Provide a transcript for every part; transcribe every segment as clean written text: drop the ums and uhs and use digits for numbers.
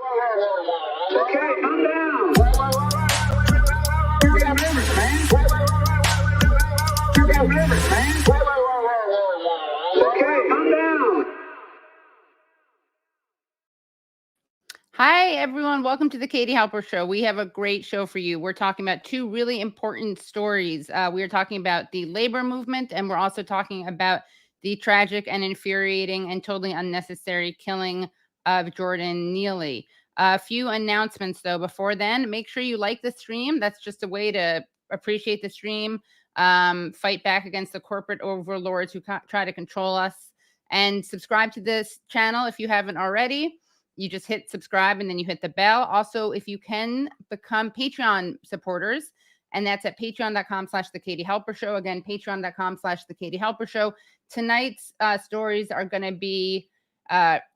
Okay, calm down. You got nervous, man. You got nervous, man. Okay, calm down. Hi, everyone. Welcome to the Katie Halper Show. We have a great show for you. We're talking about two really important stories. We are talking about the labor movement, and we're also talking about the tragic and infuriating and totally unnecessary killing of Jordan Neely. A few announcements, though, before then. Make sure you like the stream. That's just a way to appreciate the stream, fight back against the corporate overlords who try to control us, and subscribe to this channel if you haven't already. You just hit subscribe and then you hit the bell. Also, if you can become Patreon supporters, and that's at patreon.com/The Katie Halper Show. Again, patreon.com/The Katie Halper Show. Tonight's stories are going to be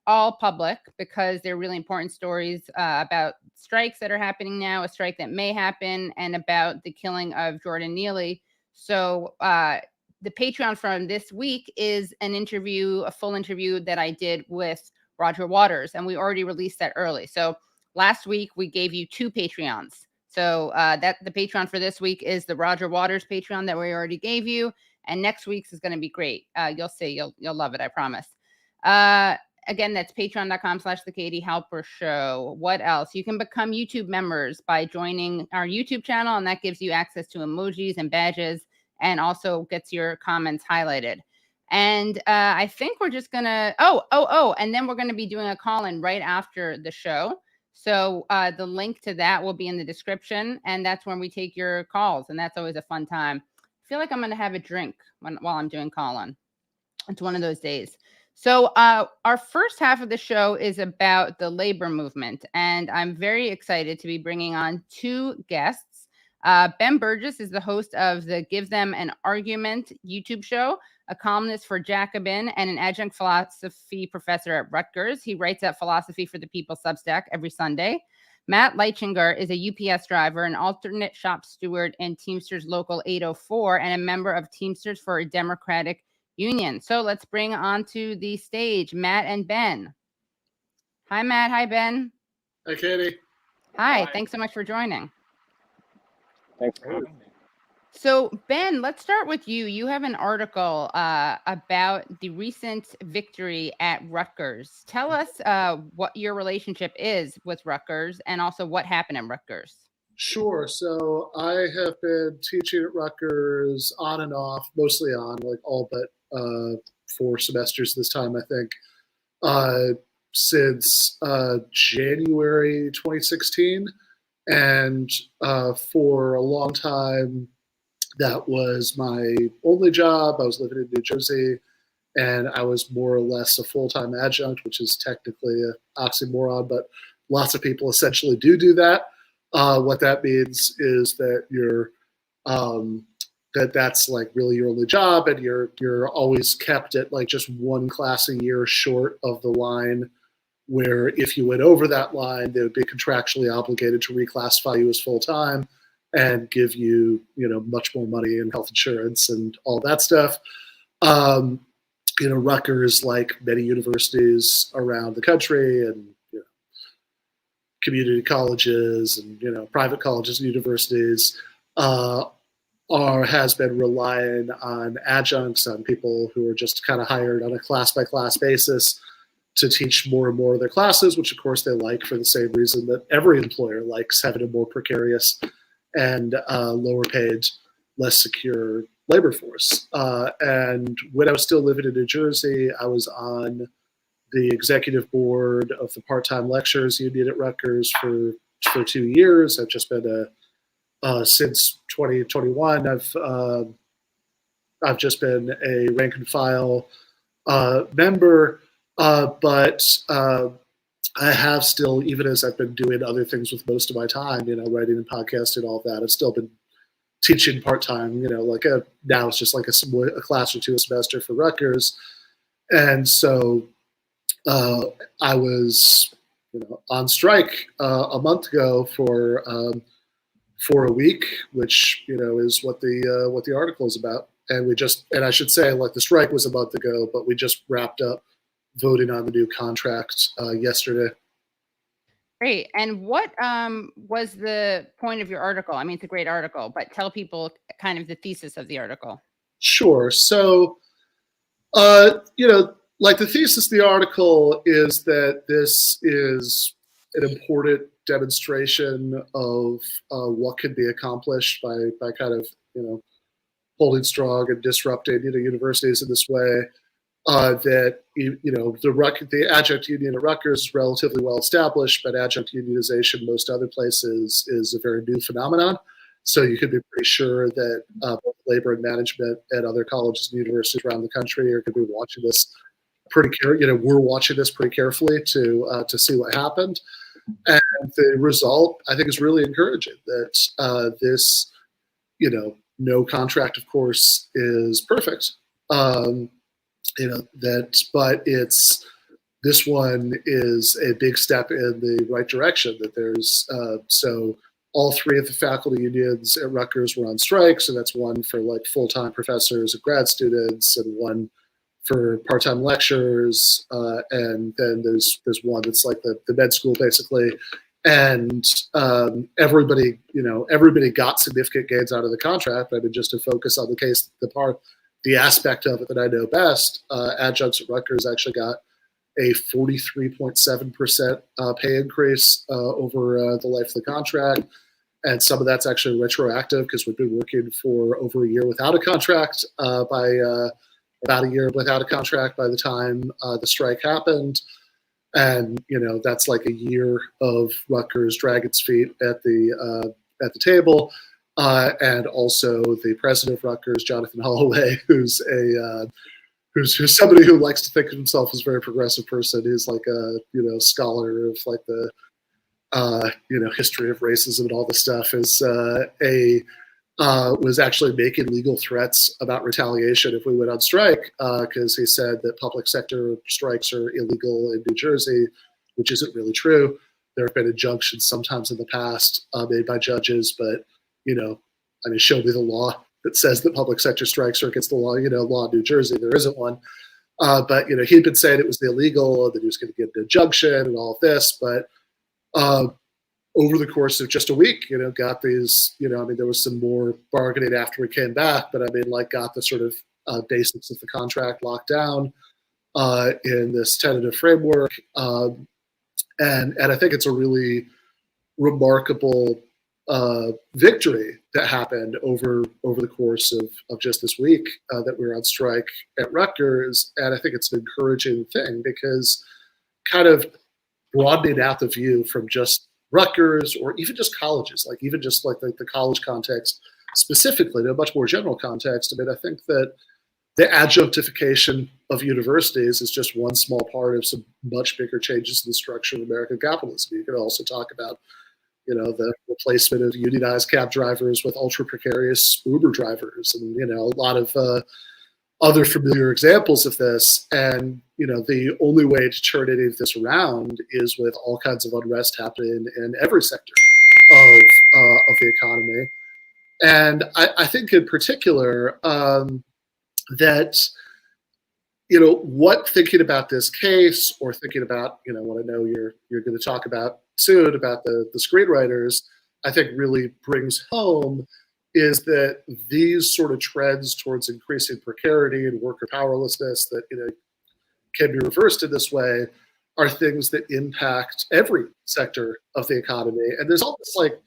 all public because they're really important stories about strikes that are happening now, a strike that may happen, and about the killing of Jordan Neely. So the Patreon from this week is an interview, a full interview that I did with Roger Waters, and we already released that early. So last week we gave you two Patreons. So that the Patreon for this week is the Roger Waters Patreon that we already gave you, and next week's is going to be great. You'll see, you'll love it, I promise. Again, that's patreon.com/The Katie Halper Show. What else? You can become YouTube members by joining our YouTube channel, and that gives you access to emojis and badges, and also gets your comments highlighted. And I think we're just gonna, and then we're gonna be doing a call-in right after the show. So the link to that will be in the description, and that's when we take your calls, and that's always a fun time. I feel like I'm gonna have a drink while I'm doing call-in. It's one of those days. So our first half of the show is about the labor movement, and I'm very excited to be bringing on two guests. Ben Burgess is the host of the Give Them an Argument YouTube show, a columnist for Jacobin, and an adjunct philosophy professor at Rutgers. He writes at Philosophy for the People Substack every Sunday. Matt Leitchinger is a UPS driver, an alternate shop steward in Teamsters Local 804, and a member of Teamsters for a Democratic Union. So let's bring onto the stage Matt and Ben. Hi, Matt. Hi, Ben. Hi, Katie. Hi. Thanks so much for joining. Thanks for having me. So, Ben, let's start with you. You have an article about the recent victory at Rutgers. Tell us what your relationship is with Rutgers and also what happened at Rutgers. Sure. So I have been teaching at Rutgers on and off, mostly on, like all but 4 semesters this time, I think, since January 2016. And for a long time, that was my only job. I was living in New Jersey, and I was more or less a full-time adjunct, which is technically an oxymoron, but lots of people essentially do that. What that means is that you're that's like really your only job, and you're always kept at like just one class a year short of the line, where if you went over that line, they would be contractually obligated to reclassify you as full-time and give you, much more money and health insurance and all that stuff. Rutgers, like many universities around the country, and community colleges and private colleges and universities, has been relying on adjuncts, on people who are just kind of hired on a class-by-class basis to teach more and more of their classes, which of course they like for the same reason that every employer likes having a more precarious and lower paid, less secure labor force. And when I was still living in New Jersey, I was on the executive board of the part-time lecturers union at Rutgers for 2 years. I've just been since 2021, I've just been a rank and file member, but I have still, even as I've been doing other things with most of my time, writing and podcasting, all of that, I've still been teaching part-time, now it's just like a class or two a semester for Rutgers. And so I was, on strike a month ago for a week, which, is what the article is about. And I should say, like, the strike was a month ago, but we just wrapped up voting on the new contract yesterday. Great. And what was the point of your article? I mean, it's a great article, but tell people kind of the thesis of the article. Sure. So, like the thesis of the article is that this is an important demonstration of what can be accomplished by kind of, holding strong and disrupting, universities in this way. That the adjunct union at Rutgers is relatively well established, but adjunct unionization most other places is a very new phenomenon. So you can be pretty sure that both labor and management at other colleges and universities around the country are going to be watching this pretty carefully. We're watching this pretty carefully to see what happened, and the result I think is really encouraging. That this, no contract, of course, is perfect. But this one is a big step in the right direction. That there's so all three of the faculty unions at Rutgers were on strike. So that's one for like full-time professors and grad students, and one for part-time lecturers, and then there's one that's like the med school basically. And everybody got significant gains out of the contract. I mean, just to focus on the aspect of it that I know best, adjuncts at Rutgers actually got a 43.7% pay increase over the life of the contract. And some of that's actually retroactive because we've been working for over a year without a contract, about a year without a contract by the time the strike happened. And, that's like a year of Rutgers dragging its feet at the table. And also the president of Rutgers, Jonathan Holloway, who's somebody who likes to think of himself as a very progressive person. He's like a scholar of like the history of racism and all this stuff. Was actually making legal threats about retaliation if we went on strike, because he said that public sector strikes are illegal in New Jersey, which isn't really true. There have been injunctions sometimes in the past made by judges, but show me the law that says that public sector strikes are against the law. Law in New Jersey, there isn't one. But he'd been saying it was illegal and that he was going to get an injunction and all of this. But over the course of just a week, got these. There was some more bargaining after we came back, but got the sort of basics of the contract locked down in this tentative framework. And I think it's a really remarkable victory that happened over the course of just this week that we were on strike at Rutgers. And I think it's an encouraging thing because kind of broadening out the view from just Rutgers or even just colleges, like even just like the college context specifically, in a much more general context. I think that the adjunctification of universities is just one small part of some much bigger changes in the structure of American capitalism. You could also talk about the replacement of unionized cab drivers with ultra precarious Uber drivers, and a lot of other familiar examples of this. And the only way to turn any of this around is with all kinds of unrest happening in every sector of the economy. And I think in particular that what thinking about this case or thinking about what I know you're going to talk about soon about the screenwriters, I think really brings home is that these sort of trends towards increasing precarity and worker powerlessness that can be reversed in this way are things that impact every sector of the economy. And there's all this like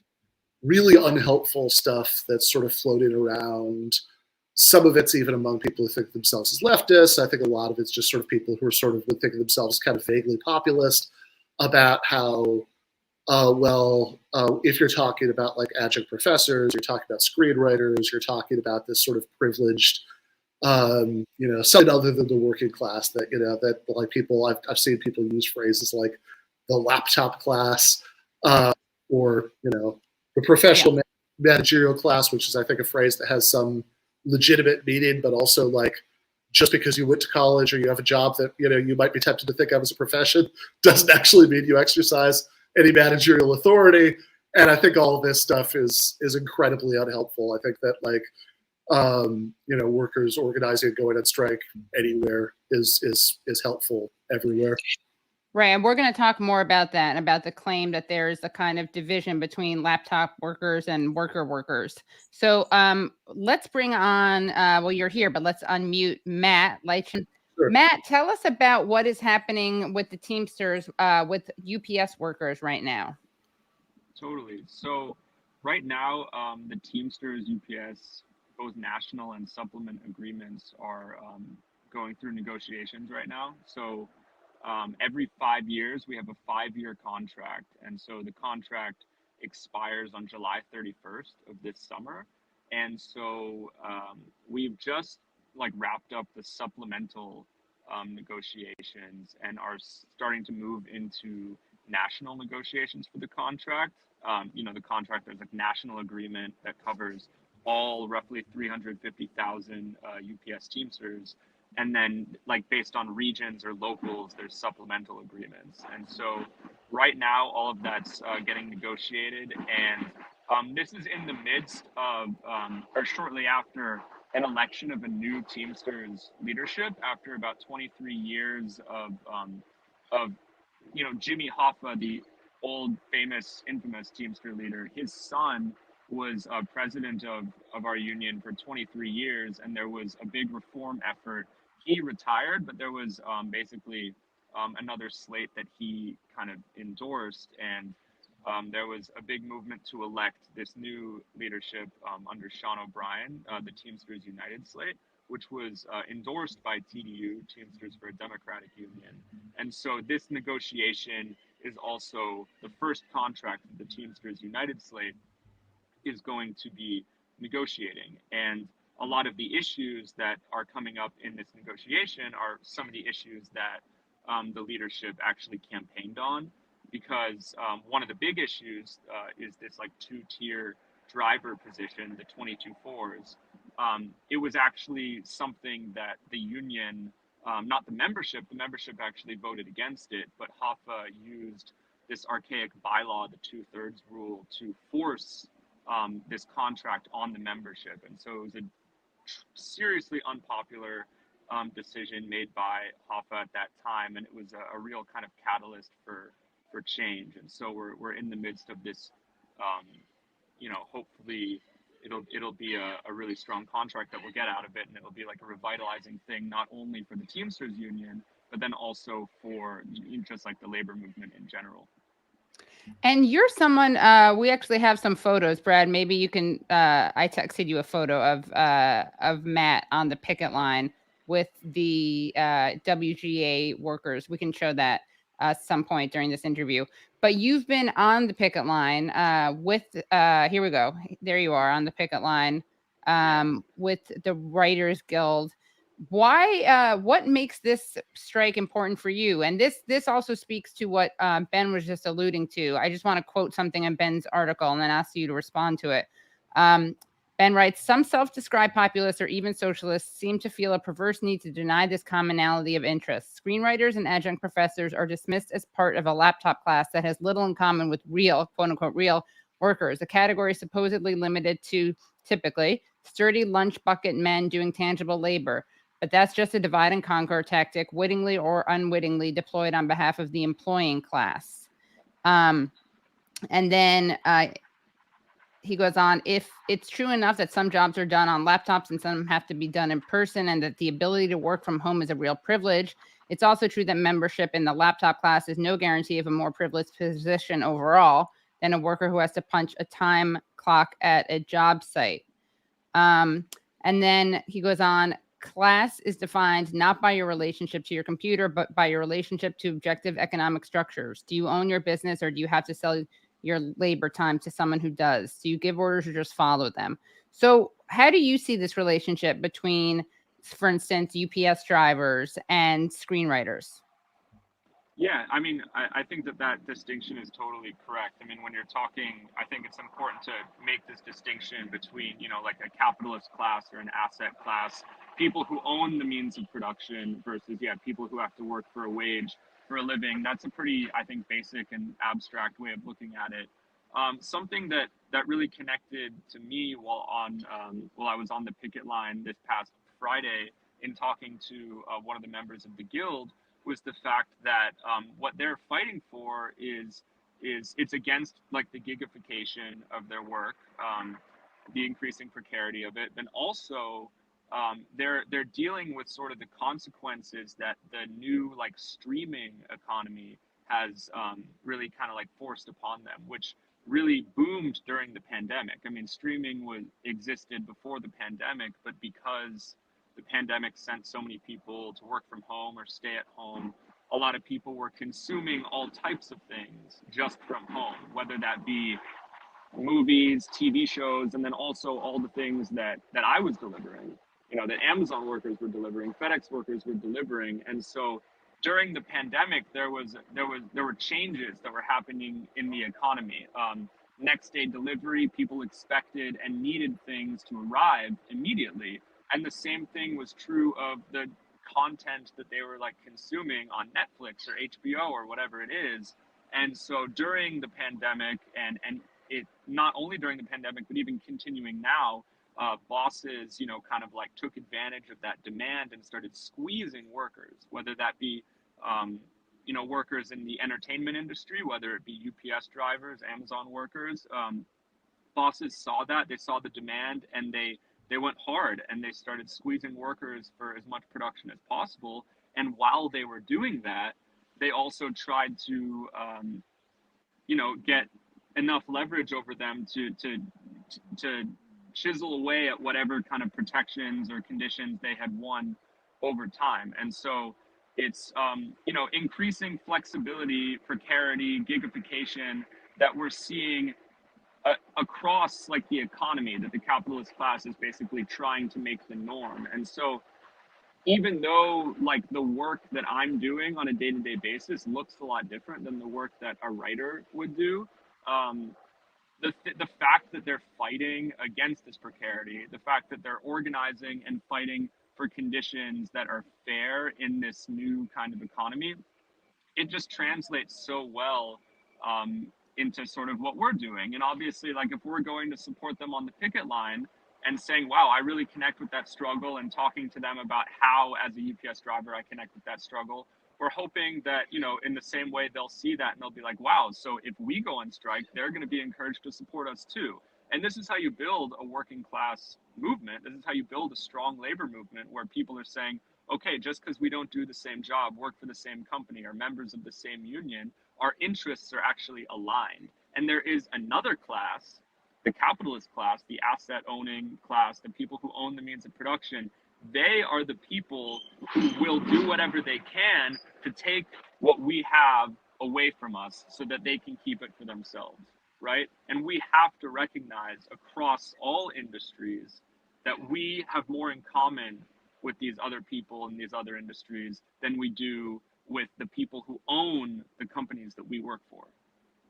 really unhelpful stuff that's sort of floating around. Some of it's even among people who think of themselves as leftists. I think a lot of it's just sort of people who are sort of think of themselves kind of vaguely populist about how, if you're talking about like adjunct professors, you're talking about screenwriters, you're talking about this sort of privileged, something other than the working class that, that like people, I've seen people use phrases like the laptop class, or, the professional managerial class, which is, I think, a phrase that has some legitimate meaning, but also like just because you went to college or you have a job that, you might be tempted to think of as a profession doesn't actually mean you exercise any managerial authority. And I think all of this stuff is incredibly unhelpful. I think that like, workers organizing, going on strike anywhere is helpful everywhere. Right, and we're going to talk more about that, about the claim that there is a kind of division between laptop workers and workers. So let's bring on, well, you're here, but let's unmute Matt. Sure. Matt, tell us about what is happening with the Teamsters, with UPS workers right now. Totally. So right now, the Teamsters UPS, both national and supplement agreements are going through negotiations right now. So every 5 years, we have a 5-year contract. And so the contract expires on July 31st of this summer. And so we've just wrapped up the supplemental negotiations and are starting to move into national negotiations for the contract. The contract is a national agreement that covers all roughly 350,000 UPS Teamsters. And then based on regions or locals, there's supplemental agreements. And so right now, all of that's getting negotiated. And this is in the midst of, or shortly after, an election of a new Teamsters leadership after about 23 years of Jimmy Hoffa, the old famous infamous Teamster leader. His son was president of our union for 23 years, and there was a big reform effort. He retired, but there was basically another slate that he kind of endorsed, and there was a big movement to elect this new leadership under Sean O'Brien, the Teamsters United slate, which was endorsed by TDU, Teamsters for a Democratic Union. And so this negotiation is also the first contract that the Teamsters United slate is going to be negotiating. And a lot of the issues that are coming up in this negotiation are some of the issues that the leadership actually campaigned on, because one of the big issues is this two-tier driver position, the 22/4s. It was actually something that the union, not the membership actually voted against it, but Hoffa used this archaic bylaw, the 2/3 rule, to force this contract on the membership. And so it was a seriously unpopular decision made by Hoffa at that time, and it was a real kind of catalyst for change. And so we're in the midst of this. Hopefully it'll be a really strong contract that we'll get out of it, and it'll be like a revitalizing thing, not only for the Teamsters Union, but then also for just the labor movement in general. And you're someone, we actually have some photos, Brad. Maybe you can, I texted you a photo of Matt on the picket line with the WGA workers. We can show that at some point during this interview. But you've been on the picket line with, here we go. There you are on the picket line with the Writers Guild. Why, what makes this strike important for you? And this also speaks to what Ben was just alluding to. I just want to quote something in Ben's article and then ask you to respond to it. Ben writes, some self-described populists or even socialists seem to feel a perverse need to deny this commonality of interest. Screenwriters and adjunct professors are dismissed as part of a laptop class that has little in common with real, quote unquote, real workers, a category supposedly limited to typically sturdy lunch bucket men doing tangible labor. But that's just a divide and conquer tactic, wittingly or unwittingly deployed on behalf of the employing class. And then he goes on, if it's true enough that some jobs are done on laptops and some have to be done in person, and that the ability to work from home is a real privilege, it's also true that membership in the laptop class is no guarantee of a more privileged position overall than a worker who has to punch a time clock at a job site. And then he goes on, class is defined not by your relationship to your computer, but by your relationship to objective economic structures. Do you own your business, or do you have to sell your labor time to someone who does? Do you give orders or just follow them? So how do you see this relationship between, for instance, UPS drivers and screenwriters? Yeah, I mean, I think that distinction is totally correct. I mean, when you're talking, I think it's important to make this distinction between, a capitalist class or an asset class, people who own the means of production versus, people who have to work for a wage for a living. That's a pretty, I think, basic and abstract way of looking at it. Something that really connected to me while I was on the picket line this past Friday in talking to one of the members of the guild was the fact that what they're fighting for is it's against like the gigification of their work, the increasing precarity of it, and also they're dealing with sort of the consequences that the new like streaming economy has really kind of like forced upon them, which really boomed during the pandemic. I mean, streaming existed before the pandemic, but because the pandemic sent so many people to work from home or stay at home, a lot of people were consuming all types of things just from home, whether that be movies, TV shows, and then also all the things that I was delivering, you know, that Amazon workers were delivering, FedEx workers were delivering. And so during the pandemic, there were changes that were happening in the economy. Next day delivery, people expected and needed things to arrive immediately. And the same thing was true of the content that they were like consuming on Netflix or HBO or whatever it is. And so during the pandemic, and it not only during the pandemic, but even continuing now, bosses, you know, kind of like took advantage of that demand and started squeezing workers, whether that be, you know, workers in the entertainment industry, whether it be UPS drivers, Amazon workers. Bosses saw that, they saw the demand, and they went hard and they started squeezing workers for as much production as possible. And while they were doing that, they also tried to, you know, get enough leverage over them to chisel away at whatever kind of protections or conditions they had won over time. And so it's, you know, increasing flexibility, precarity, gigification that we're seeing across like the economy, that the capitalist class is basically trying to make the norm. And so even though like the work that I'm doing on a day-to-day basis looks a lot different than the work that a writer would do, the fact that they're fighting against this precarity, the fact that they're organizing and fighting for conditions that are fair in this new kind of economy, it just translates so well into sort of what we're doing. And obviously, like if we're going to support them on the picket line and saying, wow, I really connect with that struggle, and talking to them about how, as a UPS driver, I connect with that struggle, we're hoping that, you know, in the same way they'll see that and they'll be like, wow, so if we go on strike, they're going to be encouraged to support us too. And this is how you build a working class movement. This is how you build a strong labor movement where people are saying, okay, just because we don't do the same job, work for the same company, or members of the same union, our interests are actually aligned. And there is another class, the capitalist class, the asset owning class, the people who own the means of production. They are the people who will do whatever they can to take what we have away from us so that they can keep it for themselves, right? And we have to recognize across all industries that we have more in common with these other people in these other industries than we do with the people who own the companies that we work for,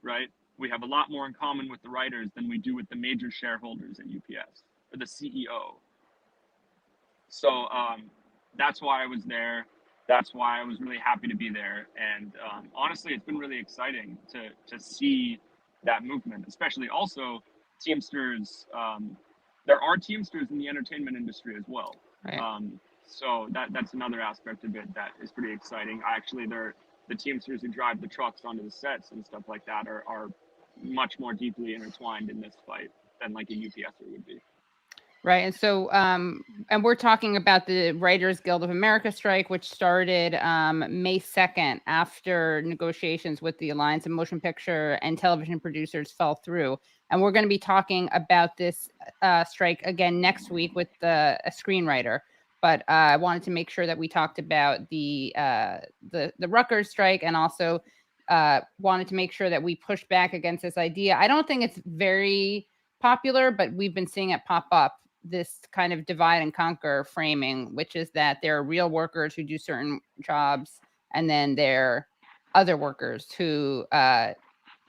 right? We have a lot more in common with the writers than we do with the major shareholders at UPS or the CEO. So that's why I was there. That's why I was really happy to be there. And honestly, it's been really exciting to see that movement, especially also Teamsters. There are Teamsters in the entertainment industry as well. Right. So that's another aspect of it that is pretty exciting. Actually, the Teamsters who drive the trucks onto the sets and stuff like that are much more deeply intertwined in this fight than like a UPSer would be. Right. And so, and we're talking about the Writers Guild of America strike, which started May 2nd after negotiations with the Alliance of Motion Picture and Television Producers fell through. And we're going to be talking about this strike again next week with a screenwriter. But I wanted to make sure that we talked about the Rutgers strike, and also wanted to make sure that we pushed back against this idea. I don't think it's very popular, but we've been seeing it pop up, this kind of divide and conquer framing, which is that there are real workers who do certain jobs, and then there are other workers who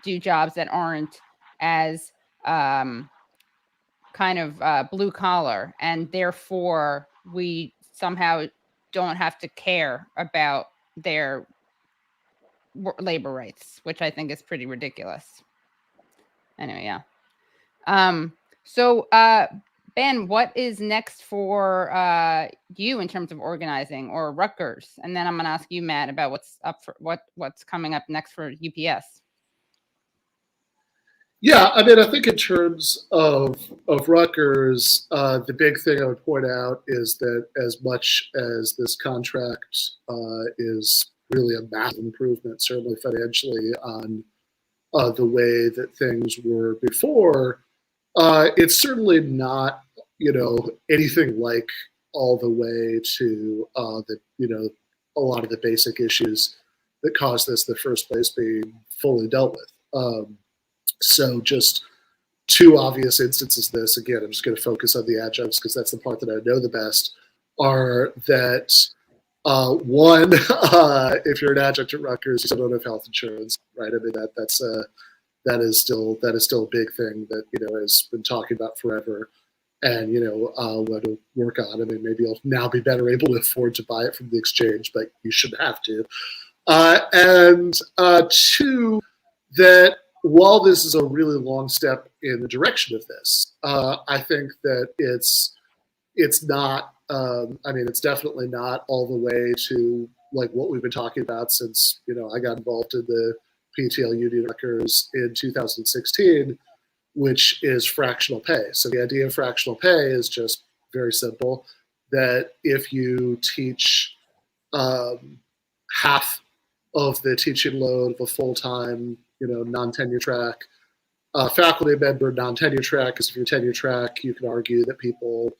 do jobs that aren't as kind of blue collar, and therefore we somehow don't have to care about their labor rights, which I think is pretty ridiculous. Anyway, yeah. So Ben, what is next for you in terms of organizing, or Rutgers? And then I'm going to ask you, Matt, about what's coming up next for UPS. Yeah, I mean, I think in terms of Rutgers, the big thing I would point out is that as much as this contract is really a massive improvement, certainly financially, on the way that things were before, it's certainly not, anything like all the way to a lot of the basic issues that caused this in the first place being fully dealt with. So just two obvious instances of this, again, I'm just going to focus on the adjuncts because that's the part that I know the best, are that one, if you're an adjunct at Rutgers, you still don't have health insurance, right? I mean, that is still a big thing that, has been talking about forever. And, what to work on. I mean, maybe you'll now be better able to afford to buy it from the exchange, but you shouldn't have to. And two, that while this is a really long step in the direction of this, I think that it's not. I mean, it's definitely not all the way to like what we've been talking about since I got involved in the PTL Union Rutgers in 2016, which is fractional pay. So the idea of fractional pay is just very simple: that if you teach half of the teaching load of a full-time, non-tenure track faculty member, non-tenure track, because if you're tenure track, you can argue that people,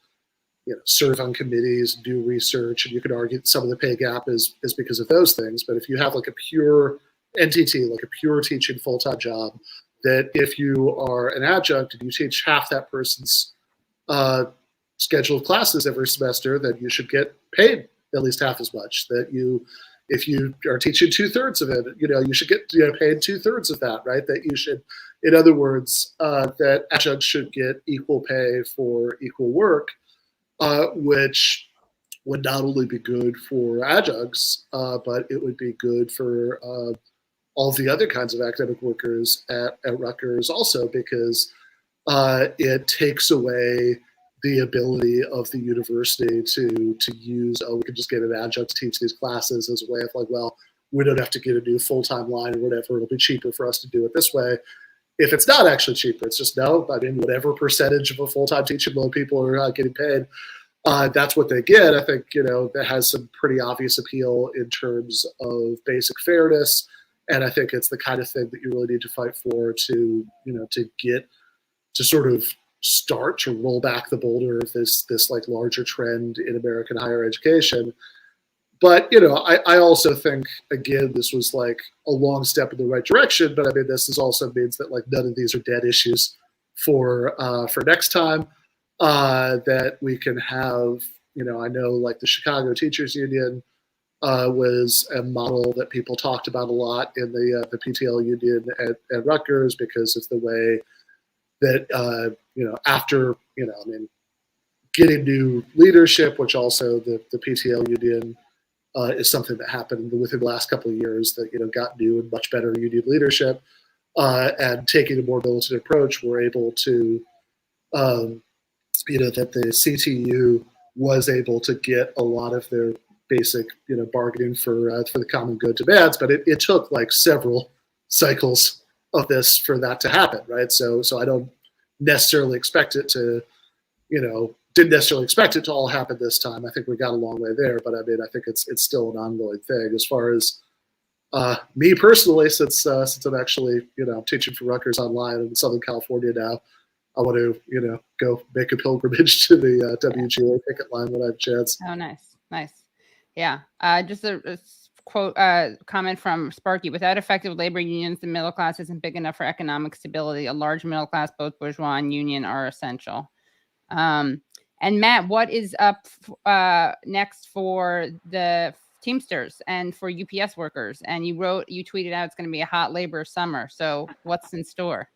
serve on committees, do research, and you could argue that some of the pay gap is because of those things. But if you have like a pure NTT, like a pure teaching full-time job, that if you are an adjunct and you teach half that person's scheduled classes every semester, then you should get paid at least half as much. That if you are teaching 2/3 of it, you should get paid 2/3 of that, right? That you should, in other words, that adjuncts should get equal pay for equal work, which would not only be good for adjuncts, but it would be good for all the other kinds of academic workers at Rutgers also, because it takes away the ability of the university to use, we can just get an adjunct to teach these classes, as a way of like, well, we don't have to get a new full-time line or whatever. It'll be cheaper for us to do it this way. If it's not actually cheaper, it's just no. I mean, whatever percentage of a full-time teaching load people are getting paid, that's what they get. I think, that has some pretty obvious appeal in terms of basic fairness. And I think it's the kind of thing that you really need to fight for to get to sort of start to roll back the boulder of this like larger trend in American higher education. But, I also think, again, this was like a long step in the right direction. But I mean, this also means that like none of these are dead issues for next time. That we can have, I know like the Chicago Teachers Union was a model that people talked about a lot in the PTL union at Rutgers, because of the way that, after, I mean, getting new leadership, which also the PTL union is something that happened within the last couple of years, that, got new and much better union leadership, and taking a more militant approach, we're able to, that the CTU was able to get a lot of their basic, bargaining for the common good demands, but it took like several cycles of this for that to happen, right? So I don't necessarily expect it to, didn't necessarily expect it to all happen this time. I think we got a long way there, but I mean, I think it's still an ongoing thing. As far as me personally, since I'm actually, I'm teaching for Rutgers online in Southern California now, I want to, go make a pilgrimage to the WGA picket line when I have a chance. Oh, nice. Yeah. Just a quote, comment from Sparky: without effective labor unions, the middle class isn't big enough for economic stability. A large middle class, both bourgeois and union, are essential. And Matt, what is up next for the Teamsters and for UPS workers? And you tweeted out it's going to be a hot labor summer. So what's in store?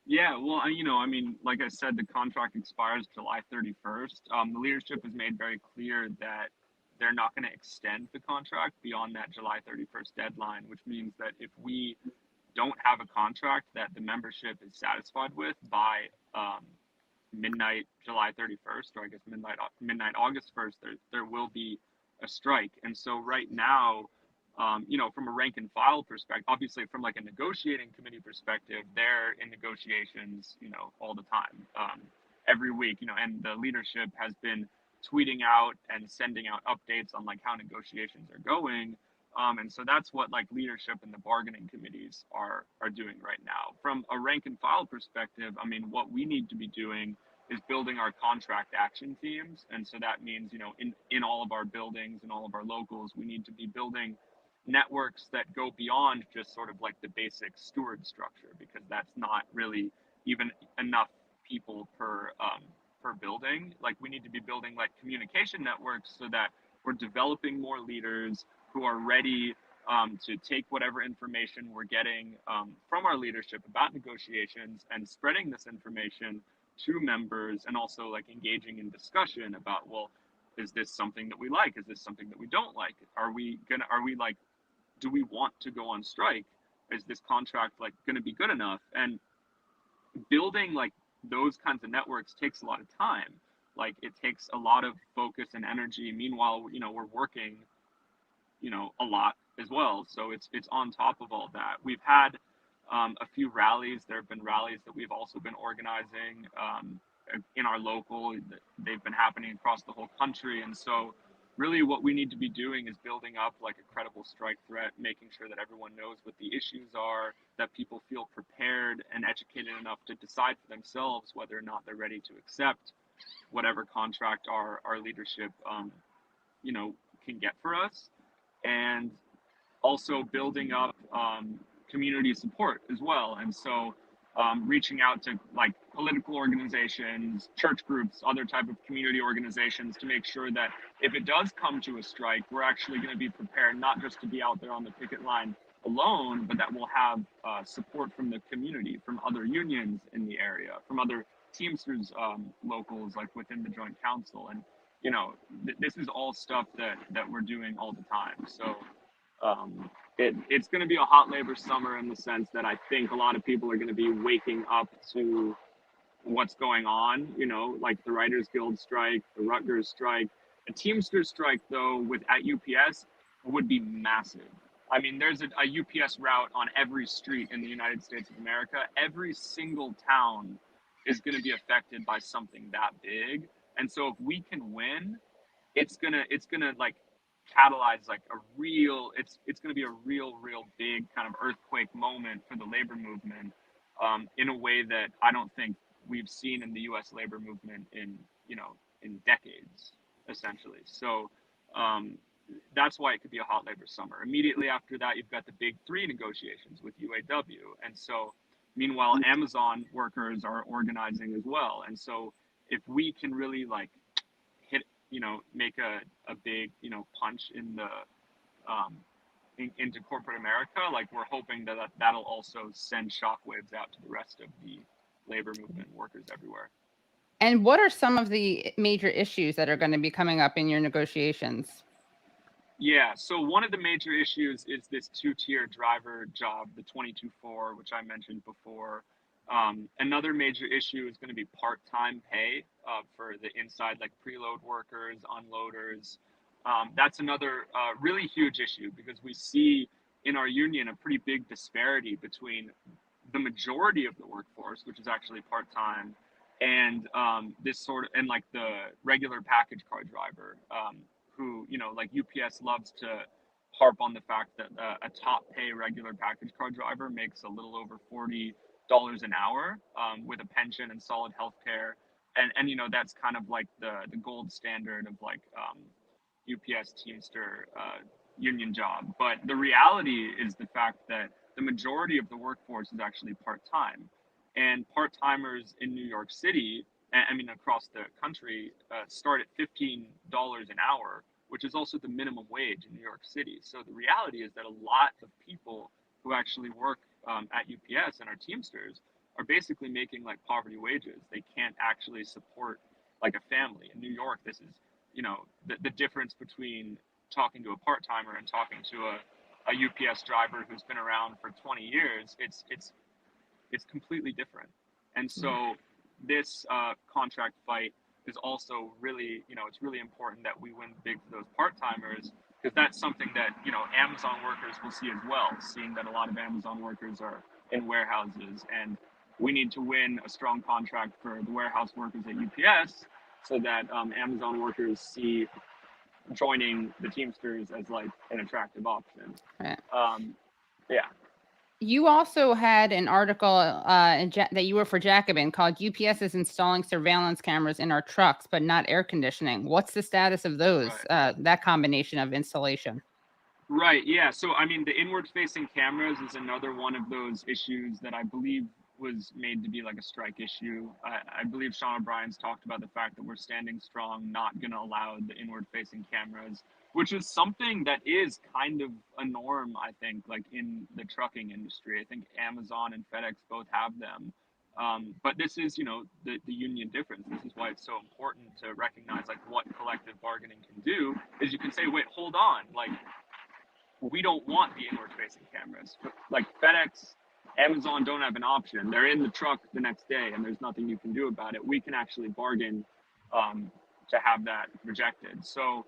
Yeah, well, I mean, like I said, the contract expires July 31st. The leadership has made very clear that they're not going to extend the contract beyond that July 31st deadline, which means that if we don't have a contract that the membership is satisfied with by midnight July 31st, or I guess midnight August 1st, there will be a strike. And so right now, from a rank and file perspective, obviously from like a negotiating committee perspective, they're in negotiations, all the time, every week, and the leadership has been tweeting out and sending out updates on like how negotiations are going. And so that's what like leadership and the bargaining committees are doing right now. From a rank and file perspective, I mean, what we need to be doing is building our contract action teams. And so that means, in all of our buildings and all of our locals, we need to be building networks that go beyond just sort of like the basic steward structure, because that's not really even enough people per building. Like we need to be building like communication networks so that we're developing more leaders who are ready to take whatever information we're getting from our leadership about negotiations and spreading this information to members, and also like engaging in discussion about, well, is this something that we like? Is this something that we don't like? Are we like, do we want to go on strike? Is this contract like going to be good enough? And building like those kinds of networks takes a lot of time. Like it takes a lot of focus and energy. Meanwhile, we're working, a lot as well. So it's on top of all that. We've had a few rallies. There have been rallies that we've also been organizing in our local. They've been happening across the whole country. And so really what we need to be doing is building up like a credible strike threat, making sure that everyone knows what the issues are, that people feel prepared and educated enough to decide for themselves whether or not they're ready to accept whatever contract our leadership, can get for us. And also building up community support as well. And so reaching out to like political organizations, church groups, other type of community organizations to make sure that if it does come to a strike, we're actually going to be prepared not just to be out there on the picket line alone, but that we'll have support from the community, from other unions in the area, from other Teamsters locals like within the Joint Council. And this is all stuff that we're doing all the time. So it's going to be a hot labor summer in the sense that I think a lot of people are going to be waking up to what's going on, like the Writers Guild strike, the Rutgers strike. A Teamsters strike, though, at UPS would be massive. I mean, there's a UPS route on every street in the United States of America. Every single town is going to be affected by something that big. And so if we can win, it's gonna like catalyze like a real, it's going to be a real big kind of earthquake moment for the labor movement in a way that I don't think we've seen in the U.S. labor movement in decades, essentially. So that's why it could be a hot labor summer. Immediately after that, you've got the big three negotiations with UAW. And so meanwhile, Amazon workers are organizing as well. And so if we can really like hit, make a big, punch in the into corporate America, like we're hoping that'll also send shockwaves out to the rest of the labor movement, workers everywhere. And what are some of the major issues that are going to be coming up in your negotiations? Yeah, so one of the major issues is this two-tier driver job, the 22-4, which I mentioned before. Another major issue is going to be part-time pay for the inside, like preload workers, unloaders. That's another really huge issue because we see in our union a pretty big disparity between the majority of the workforce, which is actually part-time, and and like the regular package car driver, who, like UPS loves to harp on the fact that a top pay regular package car driver makes a little over $40 an hour with a pension and solid health care. And that's kind of like the gold standard of like UPS Teamster union job. But the reality is the fact that the majority of the workforce is actually part-time. And part-timers in New York City, I mean, across the country, start at $15 an hour, which is also the minimum wage in New York City. So the reality is that a lot of people who actually work at UPS and are Teamsters are basically making like poverty wages. They can't actually support like a family. In New York, this is, the difference between talking to a part-timer and talking to a UPS driver who's been around for 20 years, it's completely different. And so this contract fight is also really, it's really important that we win big for those part-timers, because that's something that, Amazon workers will see as well, seeing that a lot of Amazon workers are in warehouses, and we need to win a strong contract for the warehouse workers at UPS so that Amazon workers see joining the Teamsters as like an attractive option. Right. Yeah. You also had an article that you were for Jacobin called "UPS is installing surveillance cameras in our trucks, but not air conditioning." What's the status of those? Right. That combination of installation. Right. Yeah. So, I mean, the inward-facing cameras is another one of those issues that I believe was made to be like a strike issue. I believe Sean O'Brien's talked about the fact that we're standing strong, not going to allow the inward-facing cameras, which is something that is kind of a norm, I think, like in the trucking industry. I think Amazon and FedEx both have them. But this is, the union difference. This is why it's so important to recognize like what collective bargaining can do is you can say, wait, hold on, like, we don't want the inward facing cameras. Like FedEx, Amazon don't have an option. They're in the truck the next day and there's nothing you can do about it. We can actually bargain to have that rejected. So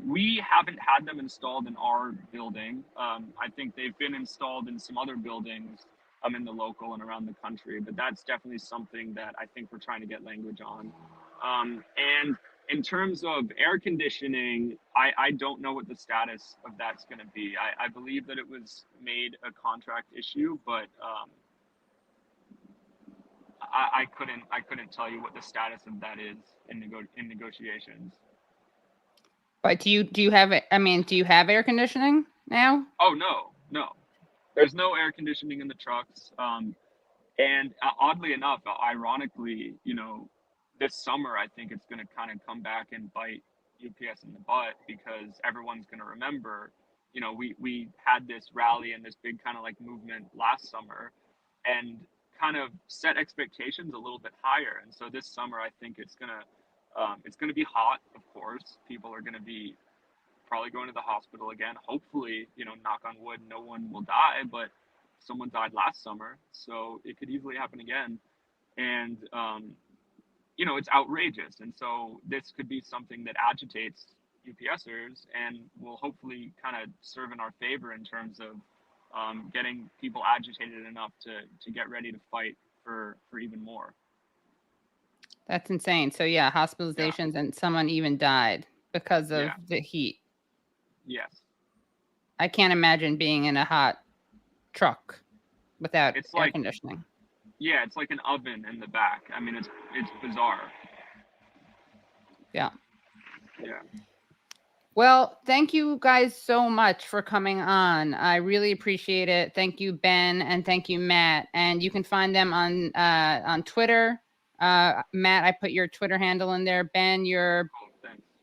we haven't had them installed in our building. I think they've been installed in some other buildings in the local and around the country, but that's definitely something that I think we're trying to get language on. And in terms of air conditioning, I don't know what the status of that's going to be. I believe that it was made a contract issue, but I couldn't tell you what the status of that is in negotiations. But do you have it? I mean, do you have air conditioning now? Oh no, there's no air conditioning in the trucks. And oddly enough, ironically, this summer, I think it's going to kind of come back and bite UPS in the butt, because everyone's going to remember, we had this rally and this big kind of like movement last summer and kind of set expectations a little bit higher. And so this summer, I think it's going to be hot, of course. People are going to be probably going to the hospital again. Hopefully, knock on wood, no one will die, but someone died last summer, so it could easily happen again. And it's outrageous, and so this could be something that agitates UPSers and will hopefully kind of serve in our favor in terms of getting people agitated enough to get ready to fight for even more. That's insane. So yeah, hospitalizations and someone even died because of the heat. Yes. I can't imagine being in a hot truck without air conditioning. Yeah, it's like an oven in the back. I mean, it's bizarre. Yeah. Yeah. Well, thank you guys so much for coming on. I really appreciate it. Thank you, Ben, and thank you, Matt. And you can find them on Twitter. Matt, I put your Twitter handle in there. Ben,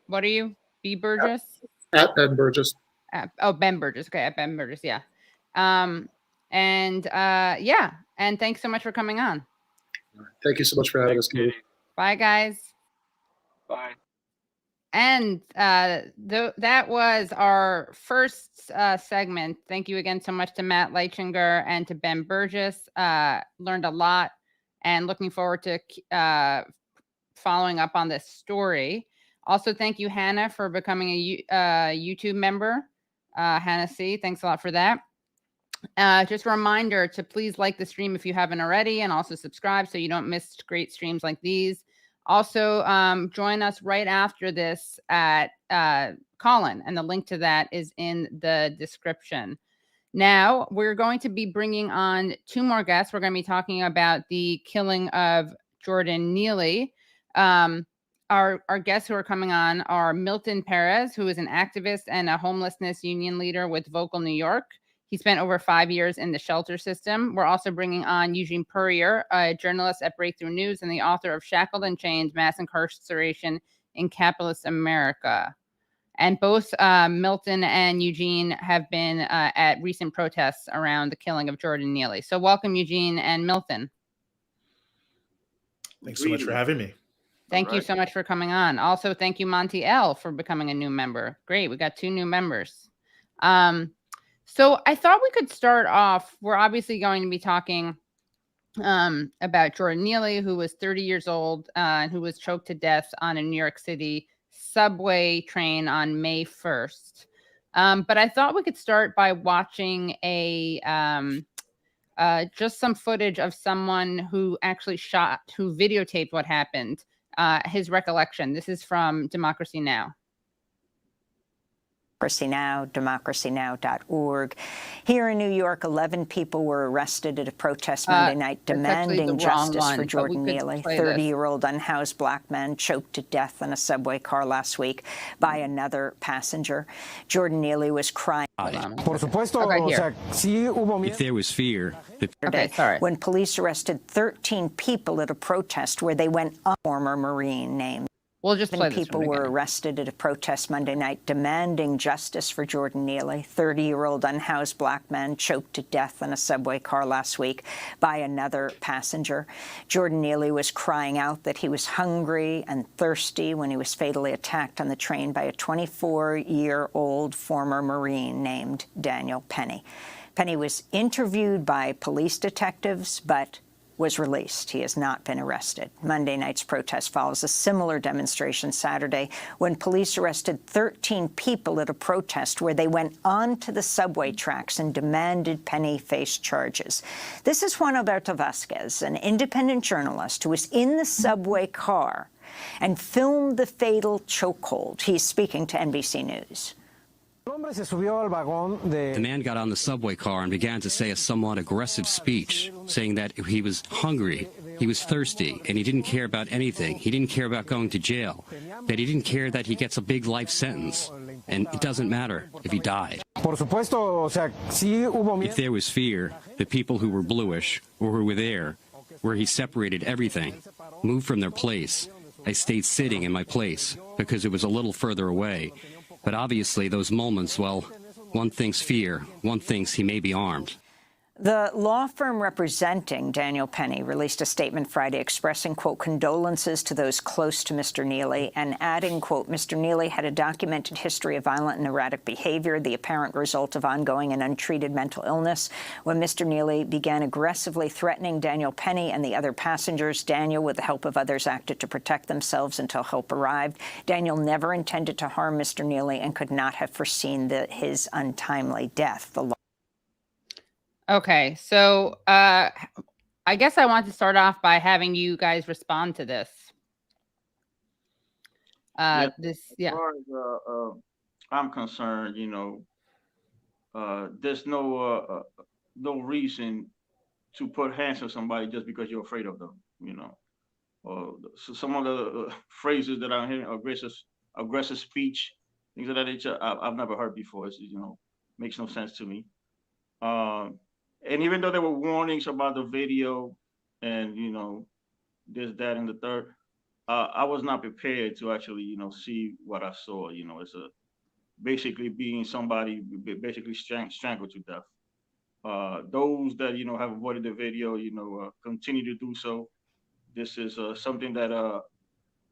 what are you? B Burgess? At Ben Burgess. Ben Burgess. Okay, at Ben Burgess. Yeah. And thanks so much for coming on. Thank you so much for having us, Katie. Bye, guys. Bye. And that was our first segment. Thank you again so much to Matt Leichinger and to Ben Burgess. Learned a lot and looking forward to following up on this story. Also, thank you, Hannah, for becoming a YouTube member. Hannah C., thanks a lot for that. Just a reminder to please like the stream if you haven't already, and also subscribe so you don't miss great streams like these. Also, join us right after this at Callin, and the link to that is in the description. Now, we're going to be bringing on two more guests. We're going to be talking about the killing of Jordan Neely. Our guests who are coming on are Milton Perez, who is an activist and a homelessness union leader with Vocal New York. He spent over 5 years in the shelter system. We're also bringing on Eugene Purrier, a journalist at Breakthrough News and the author of Shackled and Chained, Mass Incarceration in Capitalist America. And both Milton and Eugene have been at recent protests around the killing of Jordan Neely. So welcome, Eugene and Milton. Thanks so much for having me. Thank you so much for coming on. Also, thank you, Monty L., for becoming a new member. Great. We got 2 new members. So I thought we could start off. We're obviously going to be talking about Jordan Neely, who was 30 years old and who was choked to death on a New York City subway train on May 1st. But I thought we could start by watching just some footage of someone who actually who videotaped what happened, his recollection. This is from Democracy Now! Democracy Now!, democracynow.org. Here in New York, 11 people were arrested at a protest Monday night demanding justice for Jordan Neely, 30-year-old unhoused black man choked to death in a subway car last week by another passenger. Jordan Neely was crying. Por supuesto, o sea, sí hubo if there was fear. When police arrested 13 people at a protest where they went on, former Marine named. We'll just play People were arrested at a protest Monday night demanding justice for Jordan Neely, 30-year-old unhoused black man choked to death in a subway car last week by another passenger. Jordan Neely was crying out that he was hungry and thirsty when he was fatally attacked on the train by a 24-year-old former Marine named Daniel Penny. Penny was interviewed by police detectives, but was released. He has not been arrested. Monday night's protest follows a similar demonstration Saturday when police arrested 13 people at a protest where they went onto the subway tracks and demanded Penny face charges. This is Juan Alberto Vasquez, an independent journalist who was in the subway car and filmed the fatal chokehold. He's speaking to NBC News. The man got on the subway car and began to say a somewhat aggressive speech, saying that he was hungry, he was thirsty, and he didn't care about anything. He didn't care about going to jail, that he didn't care that he gets a big life sentence, and it doesn't matter if he died. If there was fear, the people who were bluish or who were there, where he separated everything, moved from their place. I stayed sitting in my place because it was a little further away. But obviously, those moments, well, one thinks fear, one thinks he may be armed. The law firm representing Daniel Penny released a statement Friday expressing, quote, condolences to those close to Mr. Neely and adding, quote, Mr. Neely had a documented history of violent and erratic behavior, the apparent result of ongoing and untreated mental illness. When Mr. Neely began aggressively threatening Daniel Penny and the other passengers, Daniel, with the help of others, acted to protect themselves until help arrived. Daniel never intended to harm Mr. Neely and could not have foreseen his untimely death. The law. Okay, so I guess I want to start off by having you guys respond to this. As far as I'm concerned, there's no reason to put hands on somebody just because you're afraid of them. So some of the phrases that I'm hearing, aggressive speech, things of that nature, I've never heard before. It's, makes no sense to me. And even though there were warnings about the video and, this, that, and the third, I was not prepared to actually, see what I saw. It's basically being somebody basically strangled to death. Those that, have avoided the video, continue to do so. This is something that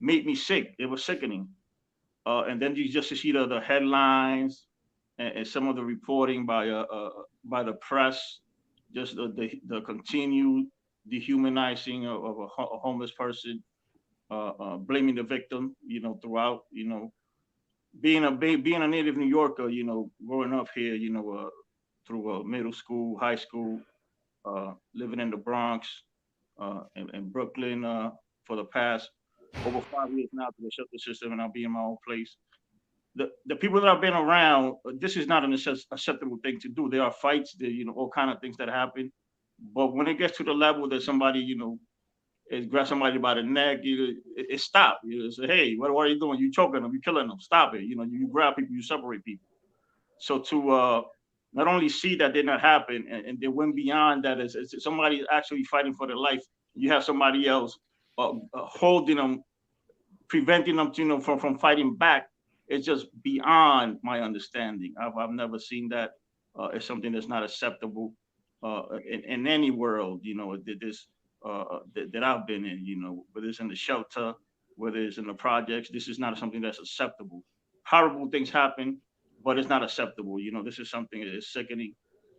made me sick. It was sickening. And then you just see the headlines and some of the reporting by the press. Just the continued dehumanizing of a homeless person, blaming the victim, throughout, being a native New Yorker, growing up here, through middle school, high school, living in the Bronx, and Brooklyn for the past over 5 years now through the shelter system, and I'll be in my own place. The people that I've been around, this is not an acceptable thing to do. There are fights, there, all kind of things that happen. But when it gets to the level that somebody, is grab somebody by the neck, it stop. You say, hey, what are you doing? You choking them, you killing them. Stop it. You grab people, you separate people. So to not only see that did not happen, and they went beyond that, as somebody actually fighting for their life. You have somebody else holding them, preventing them, from fighting back. It's just beyond my understanding. I've never seen that as something that's not acceptable in any world, that I've been in, whether it's in the shelter, whether it's in the projects. This is not something that's acceptable. Horrible things happen, but it's not acceptable. This is something that is sickening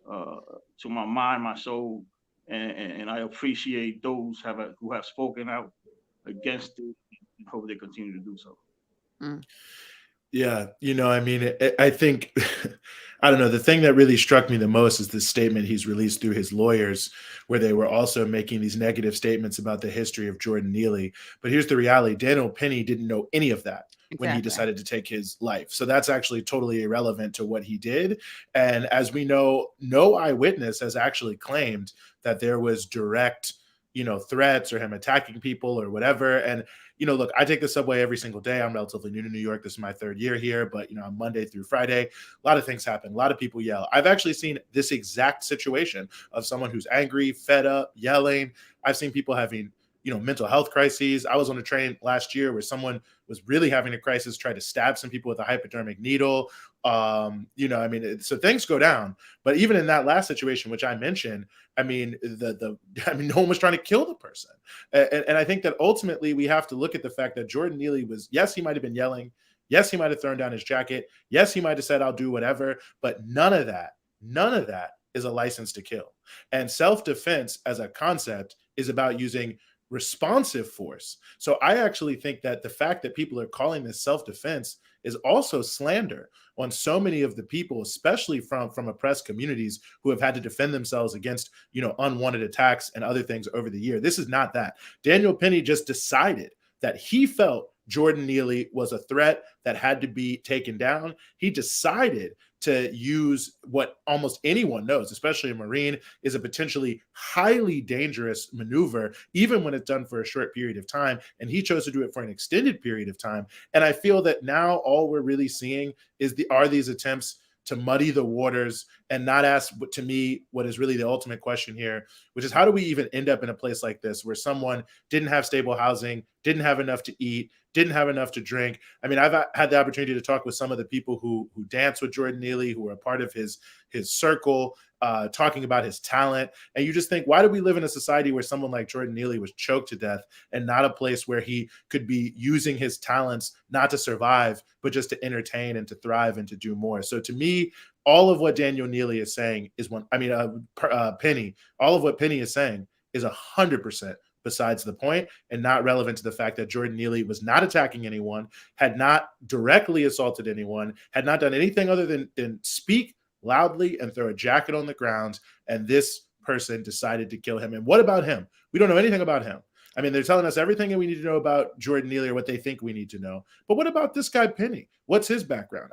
to my mind, my soul, and I appreciate those who have spoken out against it, and hope they continue to do so. Yeah, I mean, I think, I don't know, the thing that really struck me the most is the statement he's released through his lawyers, where they were also making these negative statements about the history of Jordan Neely. But here's the reality: Daniel Penny didn't know any of that when he decided to take his life. So that's actually totally irrelevant to what he did. And as we know, no eyewitness has actually claimed that there was direct, threats or him attacking people or whatever. And look, I take the subway every single day. I'm relatively new to New York. This is my 3rd year here, but on Monday through Friday, a lot of things happen. A lot of people yell. I've actually seen this exact situation of someone who's angry, fed up, yelling. I've seen people having, mental health crises. I was on a train last year where someone was really having a crisis, tried to stab some people with a hypodermic needle. So things go down. But even in that last situation, which I mentioned, no one was trying to kill the person. And I think that ultimately we have to look at the fact that Jordan Neely was, yes, he might have been yelling. Yes, he might have thrown down his jacket. Yes, he might have said, I'll do whatever. But none of that is a license to kill. And self-defense as a concept is about using responsive force. So I actually think that the fact that people are calling this self-defense is also slander on so many of the people, especially from oppressed communities who have had to defend themselves against, unwanted attacks and other things over the year. This is not that. Daniel Penny just decided that he felt Jordan Neely was a threat that had to be taken down. He decided to use what almost anyone knows, especially a Marine, is a potentially highly dangerous maneuver, even when it's done for a short period of time. And he chose to do it for an extended period of time. And I feel that now all we're really seeing are these attempts to muddy the waters and not ask, to me, what is really the ultimate question here, which is how do we even end up in a place like this where someone didn't have stable housing, didn't have enough to eat, didn't have enough to drink. I've had the opportunity to talk with some of the people who dance with Jordan Neely, who are a part of his circle, talking about his talent. And you just think, why do we live in a society where someone like Jordan Neely was choked to death and not a place where he could be using his talents not to survive, but just to entertain and to thrive and to do more? So to me, all of what Daniel Neely is saying is Penny, all of what Penny is saying is 100% besides the point and not relevant to the fact that Jordan Neely was not attacking anyone, had not directly assaulted anyone, had not done anything other than speak loudly and throw a jacket on the ground. And this person decided to kill him. And what about him? We don't know anything about him. They're telling us everything that we need to know about Jordan Neely or what they think we need to know. But what about this guy, Penny? What's his background?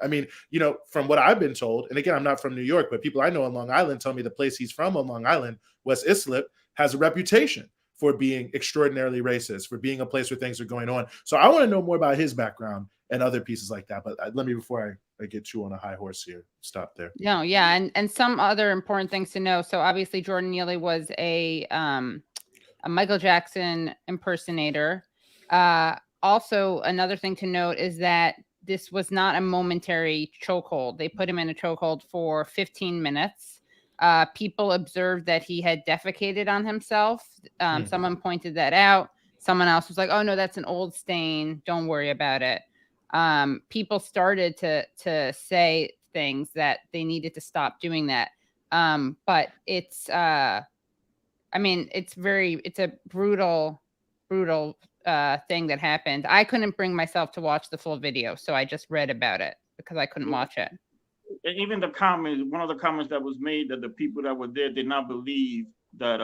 From what I've been told, and again, I'm not from New York, but people I know on Long Island tell me the place he's from on Long Island, West Islip, has a reputation for being extraordinarily racist, for being a place where things are going on. So I want to know more about his background and other pieces like that. But let me, before I get you on a high horse here, stop there. No, yeah. And some other important things to know. So obviously Jordan Neely was a Michael Jackson impersonator. Also, another thing to note is that this was not a momentary chokehold. They put him in a chokehold for 15 minutes. People observed that he had defecated on himself. Someone pointed that out. Someone else was like, oh, no, that's an old stain. Don't worry about it. People started to say things that they needed to stop doing that. But it's a brutal thing that happened. I couldn't bring myself to watch the full video, so I just read about it because I couldn't watch it. And even the comments, one of the comments that was made, that the people that were there did not believe that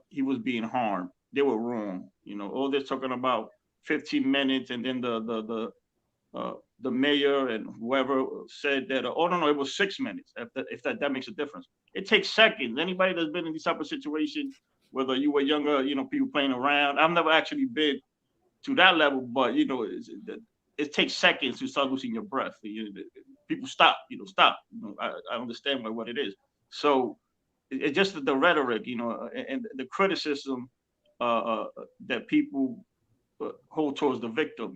he was being harmed. They were wrong. All they're talking about 15 minutes, and then the mayor and whoever said that, oh no, it was 6 minutes. If that makes a difference, it takes seconds. Anybody that's been in this type of situation, whether you were younger, people playing around. I've never actually been to that level, but it takes seconds to start losing your breath. People stop. Stop. I understand what it is. So it's just the rhetoric, and the criticism that people hold towards the victim.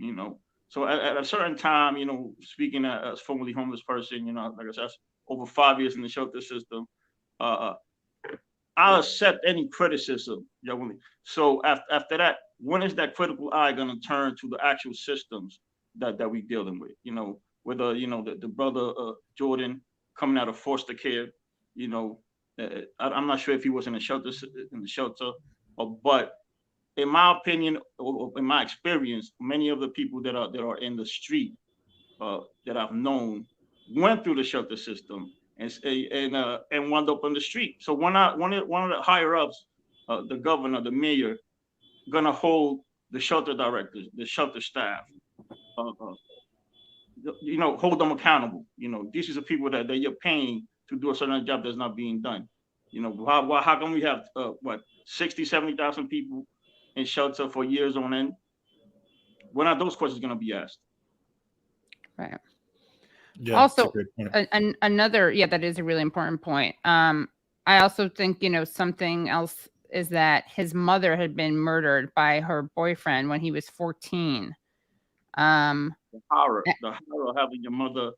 So at a certain time, speaking as a formerly homeless person, like I said, over 5 years in the shelter system, I'll accept any criticism. So after that, when is that critical eye going to turn to the actual systems that we're dealing with? Whether the brother Jordan coming out of foster care, I'm not sure if he was in the shelter, but in my opinion, or in my experience, many of the people that are in the street that I've known went through the shelter system and wound up on the street. So one of the higher ups, the governor, the mayor, gonna hold the shelter directors, the shelter staff, hold them accountable. These are the people that you're paying to do a certain job that's not being done. How come we have 60, 70,000 people in shelter for years on end? When are those questions going to be asked? Right. Yeah, also, another, that is a really important point. I also think, something else is that his mother had been murdered by her boyfriend when he was 14. The horror of having your mother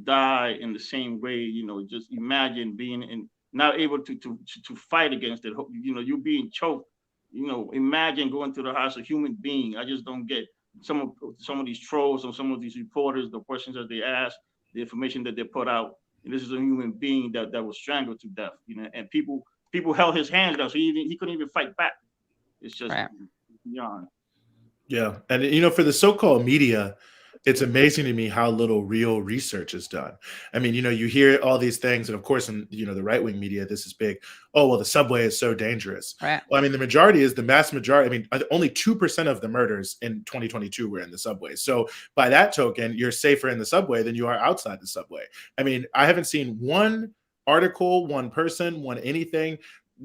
die in the same way, just imagine being not able to fight against it. You being choked, imagine going to the house, a human being. I just don't get some of these trolls or some of these reporters, the questions that they ask, the information that they put out. And this is a human being that was strangled to death, and people held his hands down, so he couldn't even fight back. It's just beyond. Yeah. And, for the so-called media, it's amazing to me how little real research is done. I mean, you hear all these things, and of course, in the right-wing media, this is big. Oh, well, the subway is so dangerous. Right. Well, I mean, the mass majority. I mean, only 2% of the murders in 2022 were in the subway. So by that token, you're safer in the subway than you are outside the subway. I mean, I haven't seen one article, one person, one anything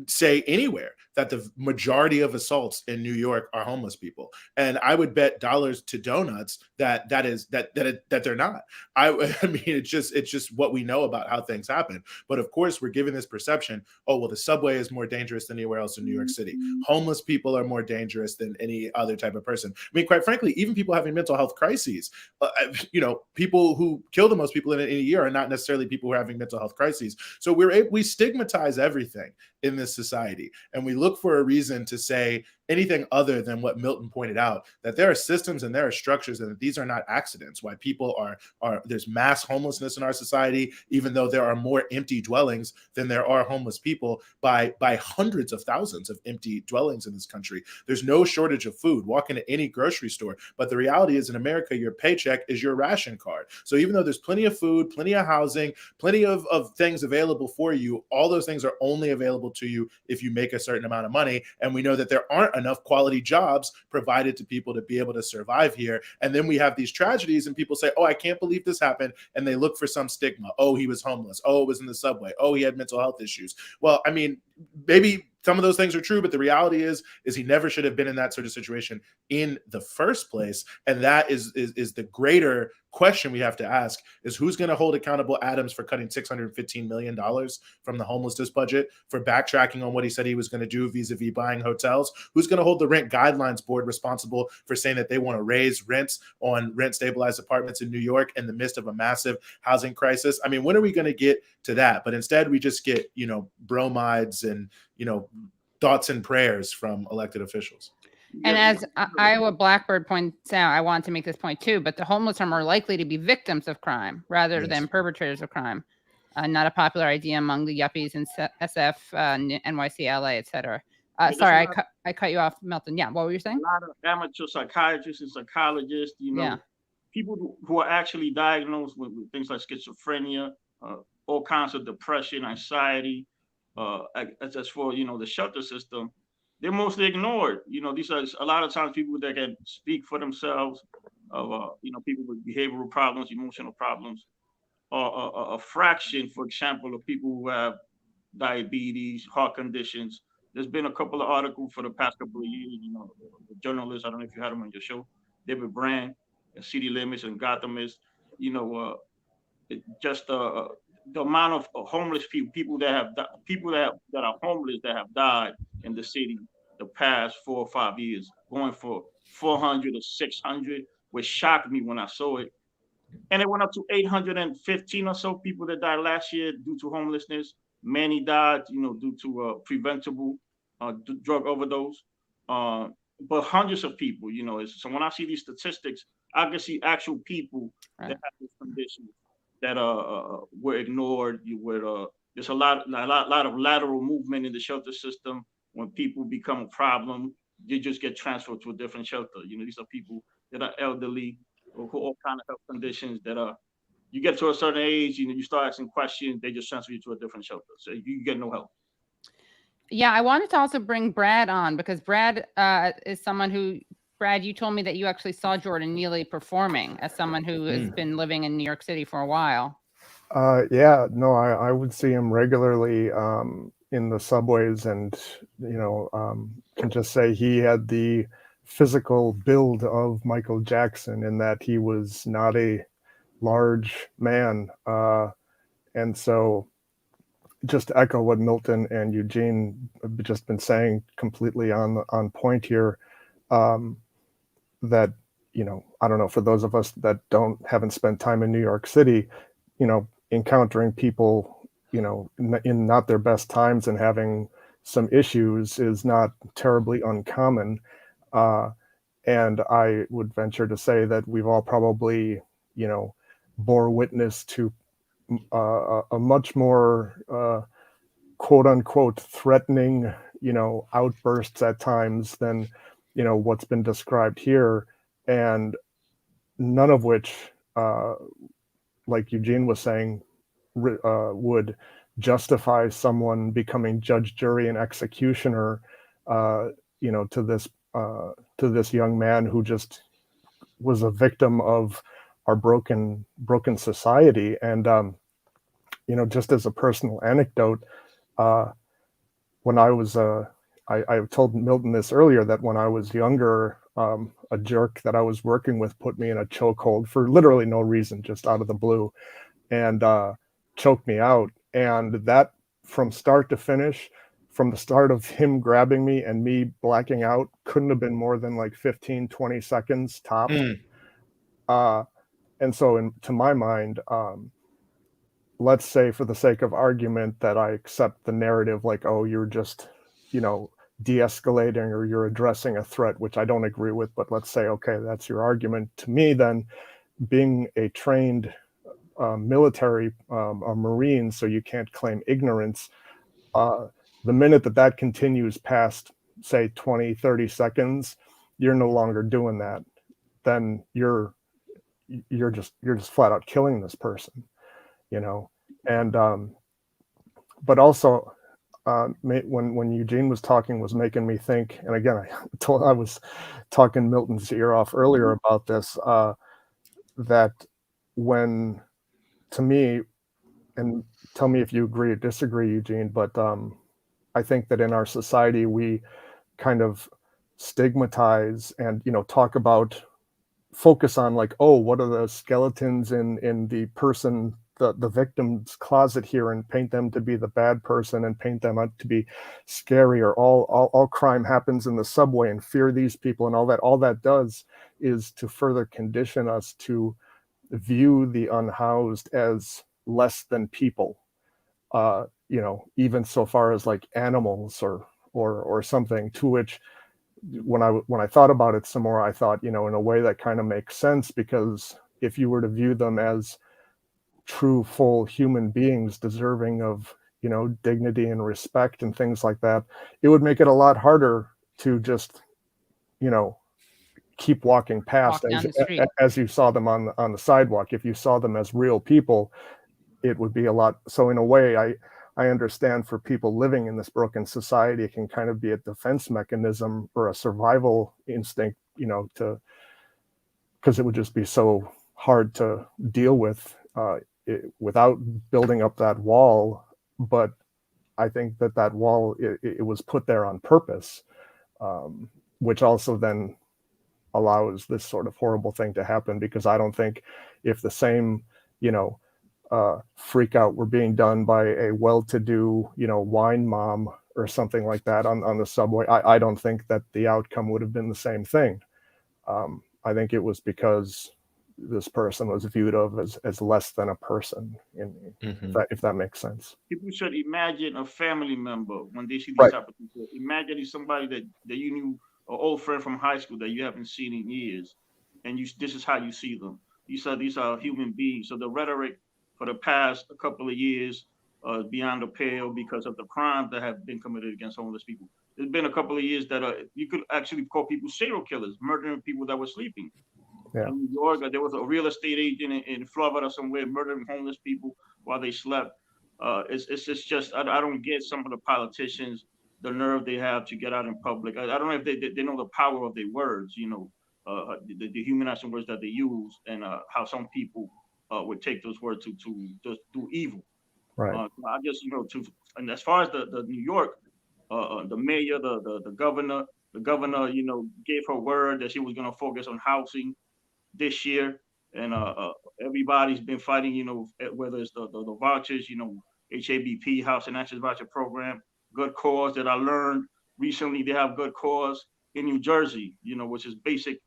say anywhere that the majority of assaults in New York are homeless people, and I would bet dollars to donuts that they're not. I mean, it's just what we know about how things happen. But of course, we're given this perception. Oh, well, the subway is more dangerous than anywhere else in New York City. Homeless people are more dangerous than any other type of person. I mean, quite frankly, even people having mental health crises, people who kill the most people in a year are not necessarily people who are having mental health crises. So we stigmatize everything in this society, and we look for a reason to say anything other than what Milton pointed out, that there are systems and there are structures and that these are not accidents. Why people are there's mass homelessness in our society, even though there are more empty dwellings than there are homeless people by hundreds of thousands of empty dwellings in this country. There's no shortage of food. Walk into any grocery store. But the reality is in America, your paycheck is your ration card. So even though there's plenty of food, plenty of housing, plenty of things available for you, all those things are only available to you if you make a certain amount of money. And we know that there aren't enough quality jobs provided to people to be able to survive here. And then we have these tragedies and people say, oh, I can't believe this happened. And they look for some stigma. Oh, he was homeless. Oh, it was in the subway. Oh, he had mental health issues. Well, I mean, maybe some of those things are true, but the reality is he never should have been in that sort of situation in the first place. And that is the greater question we have to ask is who's going to hold accountable Adams for cutting $615 million from the homelessness budget, for backtracking on what he said he was going to do vis-a-vis buying hotels? Who's going to hold the Rent Guidelines Board responsible for saying that they want to raise rents on rent-stabilized apartments in New York in the midst of a massive housing crisis? I mean, when are we going to get to that? But instead, we just get, bromides and, thoughts and prayers from elected officials. And as Iowa Blackbird points out, I want to make this point too, but the homeless are more likely to be victims of crime rather than perpetrators of crime. Not a popular idea among the yuppies in SF, NYC, LA, etc. Sorry, I cut you off, Milton. Yeah, what were you saying? A lot of amateur psychiatrists and psychologists, people who are actually diagnosed with things like schizophrenia, all kinds of depression, anxiety. As for the shelter system, they're mostly ignored. These are a lot of times people that can speak for themselves, of people with behavioral problems, emotional problems, or a fraction, for example, of people who have diabetes, heart conditions. There's been a couple of articles for the past couple of years. The journalists, I don't know if you had them on your show, David Brand, City Limits and Gothamist. Just the amount of homeless people that are homeless that have died in the city the past 4 or 5 years, going for 400 or 600, which shocked me when I saw it. And it went up to 815 or so people that died last year due to homelessness. Many died, due to preventable drug overdose. But hundreds of people, so when I see these statistics, I can see actual people that have this condition that were ignored, were there's a lot of lateral movement in the shelter system. When people become a problem, they just get transferred to a different shelter. You know, these are people that are elderly or who all kind of health conditions that are. You get to a certain age, you know, you start asking questions, they just transfer you to a different shelter, so you get no help. Yeah, I wanted to also bring Brad on because Brad is someone who, Brad, you told me that you actually saw Jordan Neely performing as someone who has been living in New York City for a while. Yeah, no, I would see him regularly in the subways, and can just say he had the physical build of Michael Jackson in that he was not a large man, and so just to echo what Milton and Eugene have just been saying, completely on point here, that I don't know, for those of us that haven't spent time in New York City, encountering people, in not their best times and having some issues is not terribly uncommon. And I would venture to say that we've all probably, bore witness to a much more quote unquote threatening, outbursts at times than, what's been described here. And none of which, like Eugene was saying, would justify someone becoming judge, jury, and executioner, to this young man who just was a victim of our broken society. And just as a personal anecdote, when I was I told Milton this earlier, that when I was younger, a jerk that I was working with put me in a chokehold for literally no reason, just out of the blue, and choked me out. And that, from start to finish, from the start of him grabbing me and me blacking out, couldn't have been more than like 15, 20 seconds tops. And so to my mind, let's say, for the sake of argument, that I accept the narrative, like, oh, you're just, de-escalating, or you're addressing a threat, which I don't agree with, but let's say, okay, that's your argument. To me, then, being a trained military, a Marine, so you can't claim ignorance, the minute that continues past, say, 20, 30 seconds, you're no longer doing that. Then you're just flat out killing this person, and but also, when Eugene was talking, was making me think, and again, I was talking Milton's ear off earlier about this, that when, to me, and tell me if you agree or disagree, Eugene, but I think that in our society, we kind of stigmatize and, talk about, focus on, like, oh, what are the skeletons in the person, the victim's closet here, and paint them to be the bad person and paint them out to be scary, or all crime happens in the subway and fear these people, and all that does is to further condition us to view the unhoused as less than people, even so far as like animals or something, to which, when I thought about it some more, I thought, in a way that kind of makes sense, because if you were to view them as true, full human beings deserving of, dignity and respect and things like that, it would make it a lot harder to just, keep walking past as you saw them on the sidewalk. If you saw them as real people, it would be a lot. So in a way, I understand, for people living in this broken society, it can kind of be a defense mechanism or a survival instinct, because it would just be so hard to deal with without building up that wall. But I think that wall, it was put there on purpose, which also then allows this sort of horrible thing to happen, because I don't think if the same, freak out were being done by a well-to-do, wine mom or something like that on the subway, I don't think that the outcome would have been the same thing. I think it was because this person was viewed of as less than a person, if that makes sense. People should imagine a family member when they see these type of people. Imagine it's somebody that you knew, an old friend from high school that you haven't seen in years, and this is how you see them. These are human beings. So the rhetoric for the past couple of years beyond the pale because of the crimes that have been committed against homeless people. There's been a couple of years that you could actually call people serial killers, murdering people that were sleeping. Yeah. In New York, there was a real estate agent in Florida somewhere murdering homeless people while they slept. It's just I don't get some of the politicians, the nerve they have to get out in public. I don't know if they know the power of their words, the dehumanizing words that they use, and how some people would take those words to just do evil. Right. I just and as far as the New York, the mayor, the governor, gave her word that she was going to focus on housing this year, and everybody's been fighting, whether it's the vouchers, HABP, House and Access Voucher Program, Good Cause that I learned recently. They have Good Cause in New Jersey, which is basic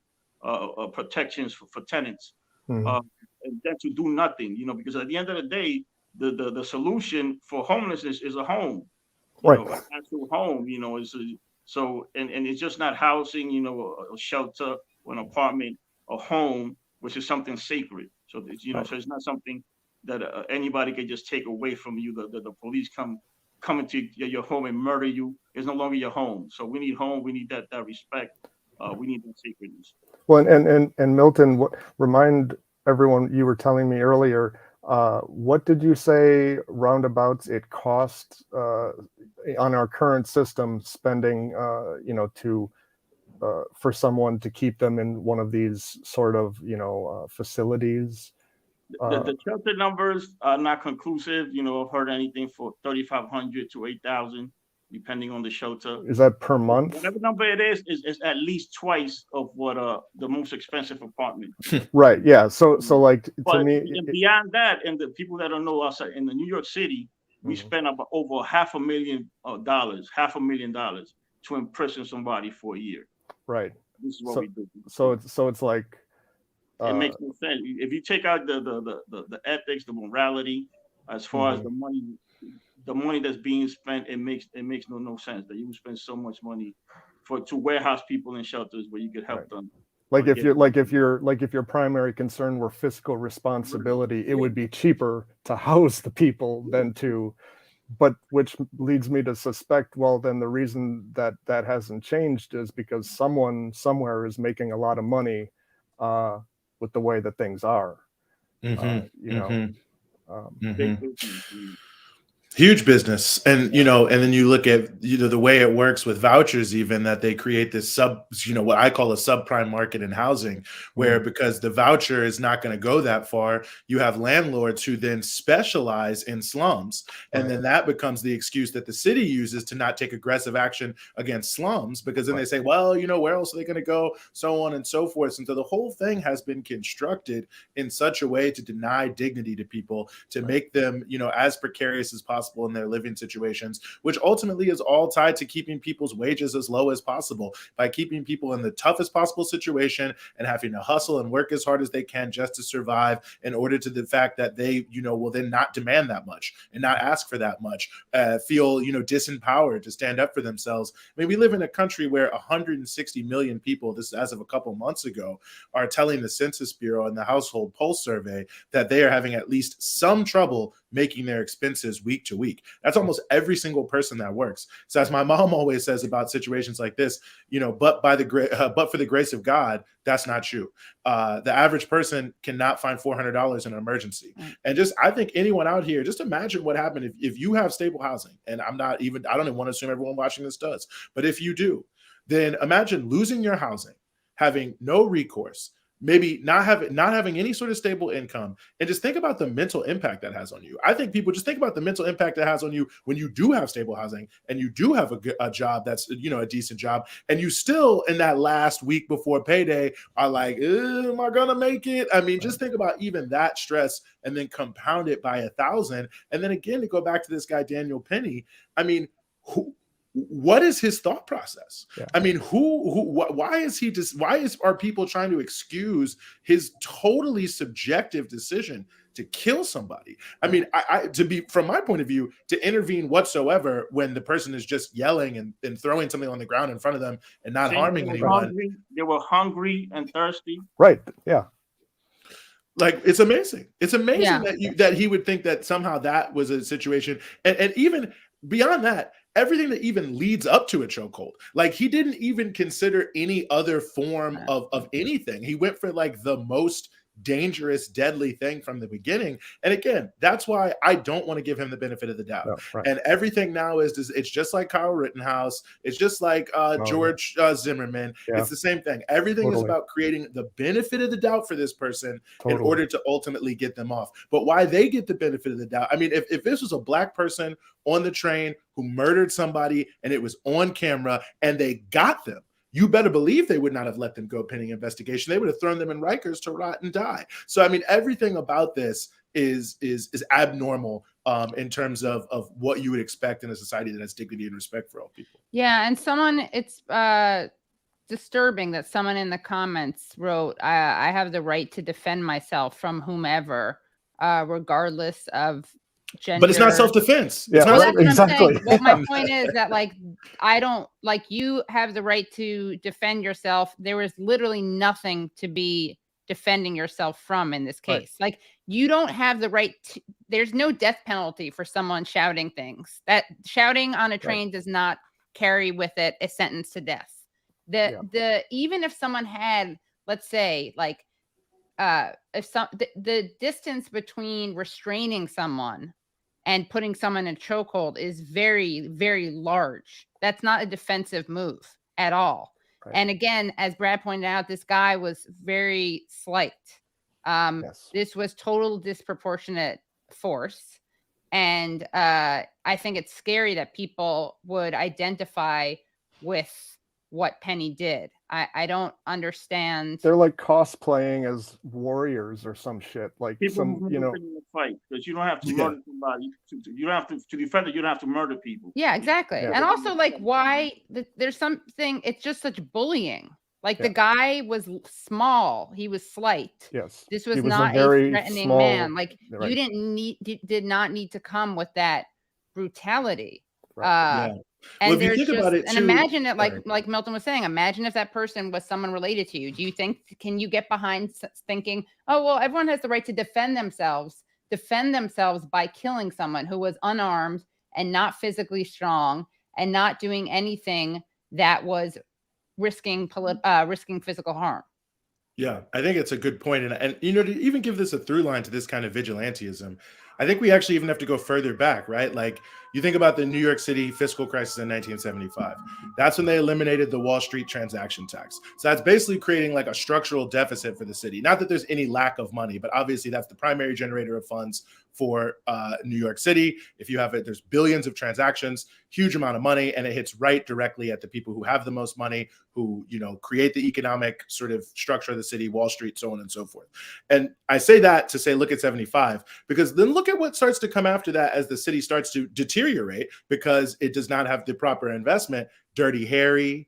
protections for tenants, and then to do nothing, because at the end of the day, the solution for homelessness is a home, right? An actual home, so it's just not housing, a shelter, or an apartment, a home, which is something sacred. So right. So it's not something that anybody can just take away from you. The police come into your home and murder you. It's no longer your home. So we need home. We need that respect. We need that sacredness. Well, and Milton, remind everyone, you were telling me earlier, what did you say roundabouts it cost on our current system spending, for someone to keep them in one of these sort of, facilities? The shelter numbers are not conclusive. I've heard anything for $3,500 to $8,000, depending on the shelter. Is that per month? Whatever number it is at least twice of what the most expensive apartment. Right. Yeah. So like but to me, and beyond that, and the people that don't know us in the New York City, we spend about over $500,000 to imprison somebody for a year. Right. This is what we do. So it's like it makes no sense if you take out the ethics, the morality, as far as the money that's being spent. It makes no sense that you would spend so much money to warehouse people in shelters where you could help them. Like if your primary concern were fiscal responsibility, it would be cheaper to house the people than to. But which leads me to suspect, well, then the reason that hasn't changed is because someone somewhere is making a lot of money with the way that things are. Huge business. And and then you look at the way it works with vouchers, even that they create this what I call a subprime market in housing, where because the voucher is not going to go that far, you have landlords who then specialize in slums, and then that becomes the excuse that the city uses to not take aggressive action against slums, because then they say, well, where else are they going to go, so on and so forth. And so the whole thing has been constructed in such a way to deny dignity to people, to make them as precarious as possible in their living situations, which ultimately is all tied to keeping people's wages as low as possible, by keeping people in the toughest possible situation and having to hustle and work as hard as they can just to survive, in order to the fact that they will then not demand that much and not ask for that much, feel disempowered to stand up for themselves. I mean, we live in a country where 160 million people, this is as of a couple months ago, are telling the Census Bureau and the Household Pulse Survey that they are having at least some trouble making their expenses week to week. That's almost every single person that works. So as my mom always says about situations like this, but for the grace of God, that's not true. The average person cannot find $400 in an emergency. And I think anyone out here, just imagine what happened if you have stable housing. And I don't even want to assume everyone watching this does, but if you do, then imagine losing your housing, having no recourse, maybe not having any sort of stable income, and just think about the mental impact that has on you. I think people just think about the mental impact that has on you when you do have stable housing and you do have a job that's a decent job, and you still in that last week before payday are like, am I gonna make it? I mean, just think about even that stress, and then compound it by 1,000, and then again to go back to this guy Daniel Penny. I mean, what is his thought process? Yeah. I mean, why are people trying to excuse his totally subjective decision to kill somebody? I mean, from my point of view, to intervene whatsoever when the person is just yelling and throwing something on the ground in front of them and not harming anyone. They were hungry and thirsty. Right. Yeah. Like, it's amazing. It's amazing Yeah. that he would think that somehow that was a situation. And even beyond that, everything that even leads up to a chokehold. Like, he didn't even consider any other form of anything. He went for like the most dangerous, deadly thing from the beginning. And again, that's why I don't want to give him the benefit of the doubt. No, right. And everything now is it's just like Kyle Rittenhouse. It's just like George Zimmerman. Yeah. It's the same thing. Everything is about creating the benefit of the doubt for this person in order to ultimately get them off. But why they get the benefit of the doubt, I mean, if this was a black person on the train who murdered somebody and it was on camera and they got them, you better believe they would not have let them go pending investigation. They would have thrown them in Rikers to rot and die. So, I mean, everything about this is abnormal in terms of what you would expect in a society that has dignity and respect for all people. Yeah, and it's disturbing that someone in the comments wrote, I have the right to defend myself from whomever, regardless of gender. But it's not self-defense. Yeah, well, that's exactly. What I'm saying. Well, my point is that, like, I don't, like, you have the right to defend yourself. There was literally nothing to be defending yourself from in this case. Right. Like, you don't have the right to, there's no death penalty for someone shouting things. That shouting on a train does not carry with it a sentence to death. Even if someone had, let's say, like, if the distance between restraining someone and putting someone in a chokehold is very, very large. That's not a defensive move at all. Right. And again, as Brad pointed out, this guy was very slight. This was total disproportionate force. And I think it's scary that people would identify with what Penny did. I don't understand. They're like cosplaying as warriors or some shit. Like people some, you know, fight, because you don't have to murder somebody. You don't have to defend it. You don't have to murder people. Yeah, exactly. Yeah. And also, like, why there's something. It's just such bullying. Like, the guy was small. He was slight. Yes. This was not a threatening man. Like, right. You did not need to come with that brutality. Right. And well, there's think just, about it and too, imagine it, like Milton was saying, imagine if that person was someone related to you. Do you think, can you get behind thinking, oh, well, everyone has the right to defend themselves by killing someone who was unarmed and not physically strong and not doing anything that was risking physical harm? Yeah, I think it's a good point. And you know, to even give this a through line to this kind of vigilantism, I think we actually even have to go further back, right? Like, you think about the New York City fiscal crisis in 1975. That's when they eliminated the Wall Street transaction tax. So that's basically creating like a structural deficit for the city. Not that there's any lack of money, but obviously that's the primary generator of funds for New York City. If you have it, there's billions of transactions, huge amount of money, and it hits right directly at the people who have the most money, who, you know, create the economic sort of structure of the city, Wall Street, so on and so forth. And I say that to say, look at 75, because then look at what starts to come after that as the city starts to deteriorate because it does not have the proper investment. Dirty Harry,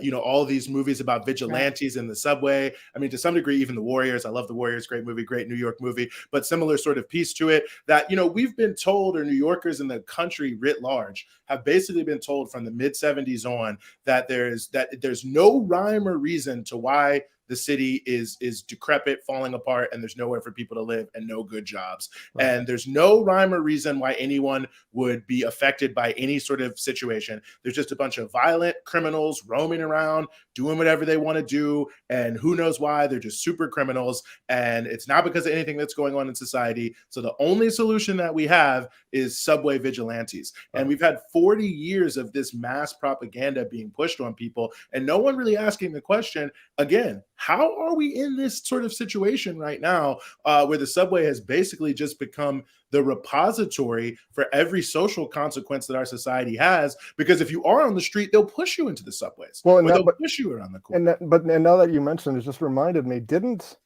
you know, all these movies about vigilantes in the subway. I mean, to some degree, even The Warriors. I love The Warriors. Great movie, great New York movie, but similar sort of piece to it that, you know, we've been told, or New Yorkers in the country writ large have basically been told from the mid 70s on that there's no rhyme or reason to why the city is decrepit, falling apart, and there's nowhere for people to live and no good jobs. Right. And there's no rhyme or reason why anyone would be affected by any sort of situation. There's just a bunch of violent criminals roaming around, doing whatever they want to do. And who knows why? They're just super criminals. And it's not because of anything that's going on in society. So the only solution that we have is subway vigilantes. And we've had 40 years of this mass propaganda being pushed on people, and no one really asking the question, again, how are we in this sort of situation right now where the subway has basically just become the repository for every social consequence that our society has? Because if you are on the street, they'll push you into the subways. Well, they'll push you around the corner. And now that you mentioned it, just reminded me, didn't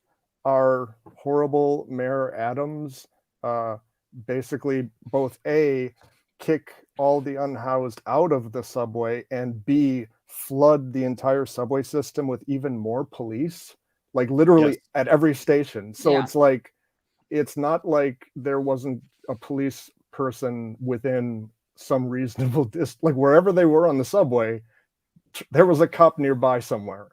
our horrible Mayor Adams basically both A, kick all the unhoused out of the subway, and B, flood the entire subway system with even more police, like literally at every station? So it's like, it's not like there wasn't a police person within some reasonable distance, like wherever they were on the subway, there was a cop nearby somewhere.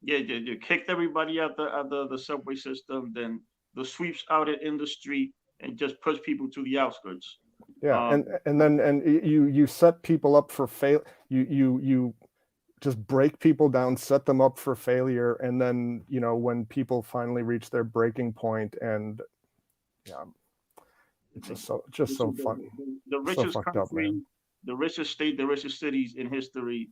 you kicked everybody out the subway system, then the sweeps out in the street, and just push people to the outskirts. Yeah, and then you set people up for fail. You just break people down, set them up for failure, and then when people finally reach their breaking point, and it's just so fun. The richest so fucked country, up, man. The richest state, the richest cities in history.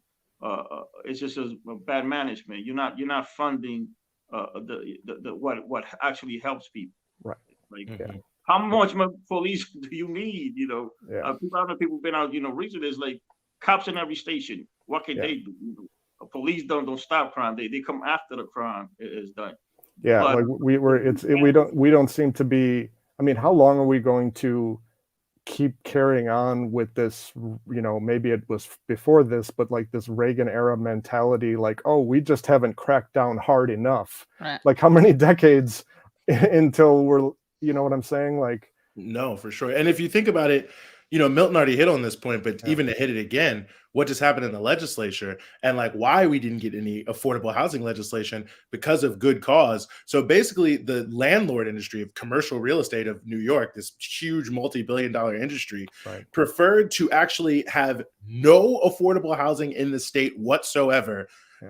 It's just a bad management. You're not funding the what actually helps people. Right. Like how much police do you need? People been out. Reason is like cops in every station. What can they do? Police don't stop crime. They come after the crime is done. Yeah, But, like we don't seem to be. I mean, how long are we going to keep carrying on with this? Maybe it was before this, but like this Reagan era mentality, like, oh, we just haven't cracked down hard enough. Right. Like, how many decades until we're, what I'm saying? Like, no, for sure. And if you think about it, Milton already hit on this point, but even to hit it again, what just happened in the legislature and like why we didn't get any affordable housing legislation because of good cause. So basically the landlord industry of commercial real estate of New York, this huge multi-billion-dollar industry, preferred to actually have no affordable housing in the state whatsoever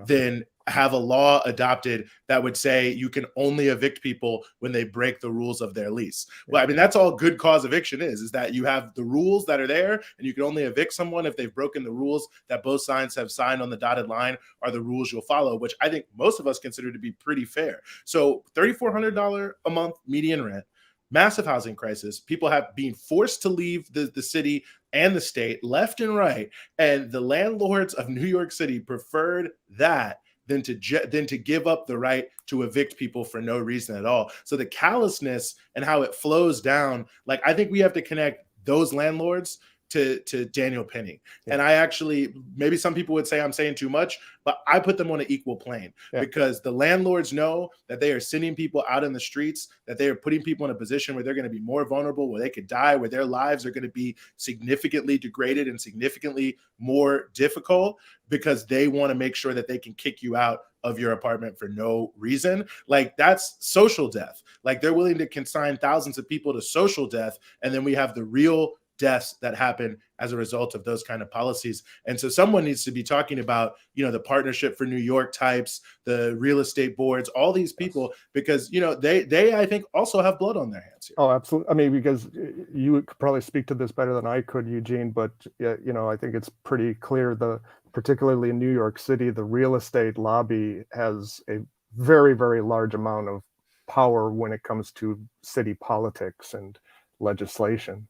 than have a law adopted that would say you can only evict people when they break the rules of their lease. Well, I mean, that's all good cause eviction is that you have the rules that are there and you can only evict someone if they've broken the rules that both sides have signed on the dotted line are the rules you'll follow, which I think most of us consider to be pretty fair. So $3,400 a month median rent, massive housing crisis, people have been forced to leave the city and the state left and right. And the landlords of New York City preferred that than to give up the right to evict people for no reason at all. So the callousness and how it flows down, like I think we have to connect those landlords to Daniel Penny. And I actually, maybe some people would say I'm saying too much, but I put them on an equal plane because the landlords know that they are sending people out in the streets, that they are putting people in a position where they're going to be more vulnerable, where they could die, where their lives are going to be significantly degraded and significantly more difficult because they want to make sure that they can kick you out of your apartment for no reason. Like that's social death. Like they're willing to consign thousands of people to social death. And then we have the real deaths that happen as a result of those kind of policies. And so someone needs to be talking about, the Partnership for New York types, the real estate boards, all these people, because, they, I think also have blood on their hands here. Oh, absolutely. I mean, because you could probably speak to this better than I could, Eugene, but, I think it's pretty clear particularly in New York City, the real estate lobby has a very, very large amount of power when it comes to city politics and legislation.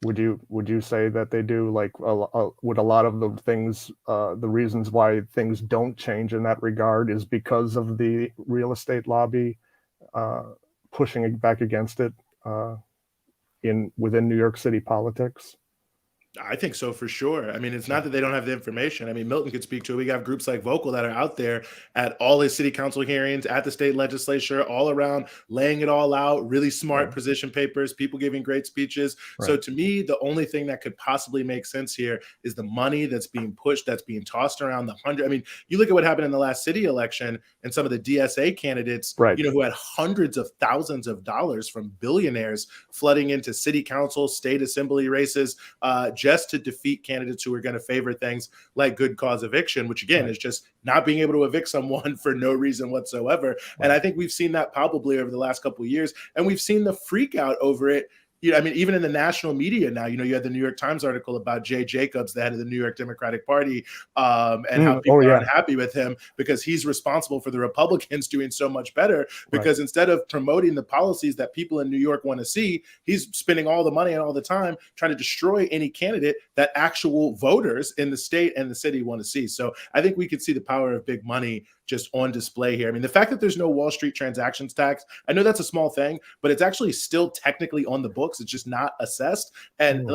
Would you say that they do? Like, would a lot of the things, the reasons why things don't change in that regard is because of the real estate lobby pushing it back against it within New York City politics? I think so for sure. I mean, it's not that they don't have the information. I mean, Milton could speak to it. We have groups like Vocal that are out there at all his city council hearings, at the state legislature, all around, laying it all out, really smart position papers, people giving great speeches. So to me, the only thing that could possibly make sense here is the money that's being pushed, that's being tossed around I mean, you look at what happened in the last city election and some of the DSA candidates, who had hundreds of thousands of dollars from billionaires flooding into city council, state assembly races, just to defeat candidates who are going to favor things like good cause eviction, which again is just not being able to evict someone for no reason whatsoever. And I think we've seen that probably over the last couple of years, and we've seen the freak out over it. I mean, even in the national media now, you had the New York Times article about Jay Jacobs, the head of the New York Democratic Party, and how people are unhappy with him because he's responsible for the Republicans doing so much better. Because instead of promoting the policies that people in New York want to see, he's spending all the money and all the time trying to destroy any candidate that actual voters in the state and the city want to see. So I think we could see the power of big money just on display here. I mean, the fact that there's no Wall Street transactions tax, I know that's a small thing, but it's actually still technically on the books. It's just not assessed. And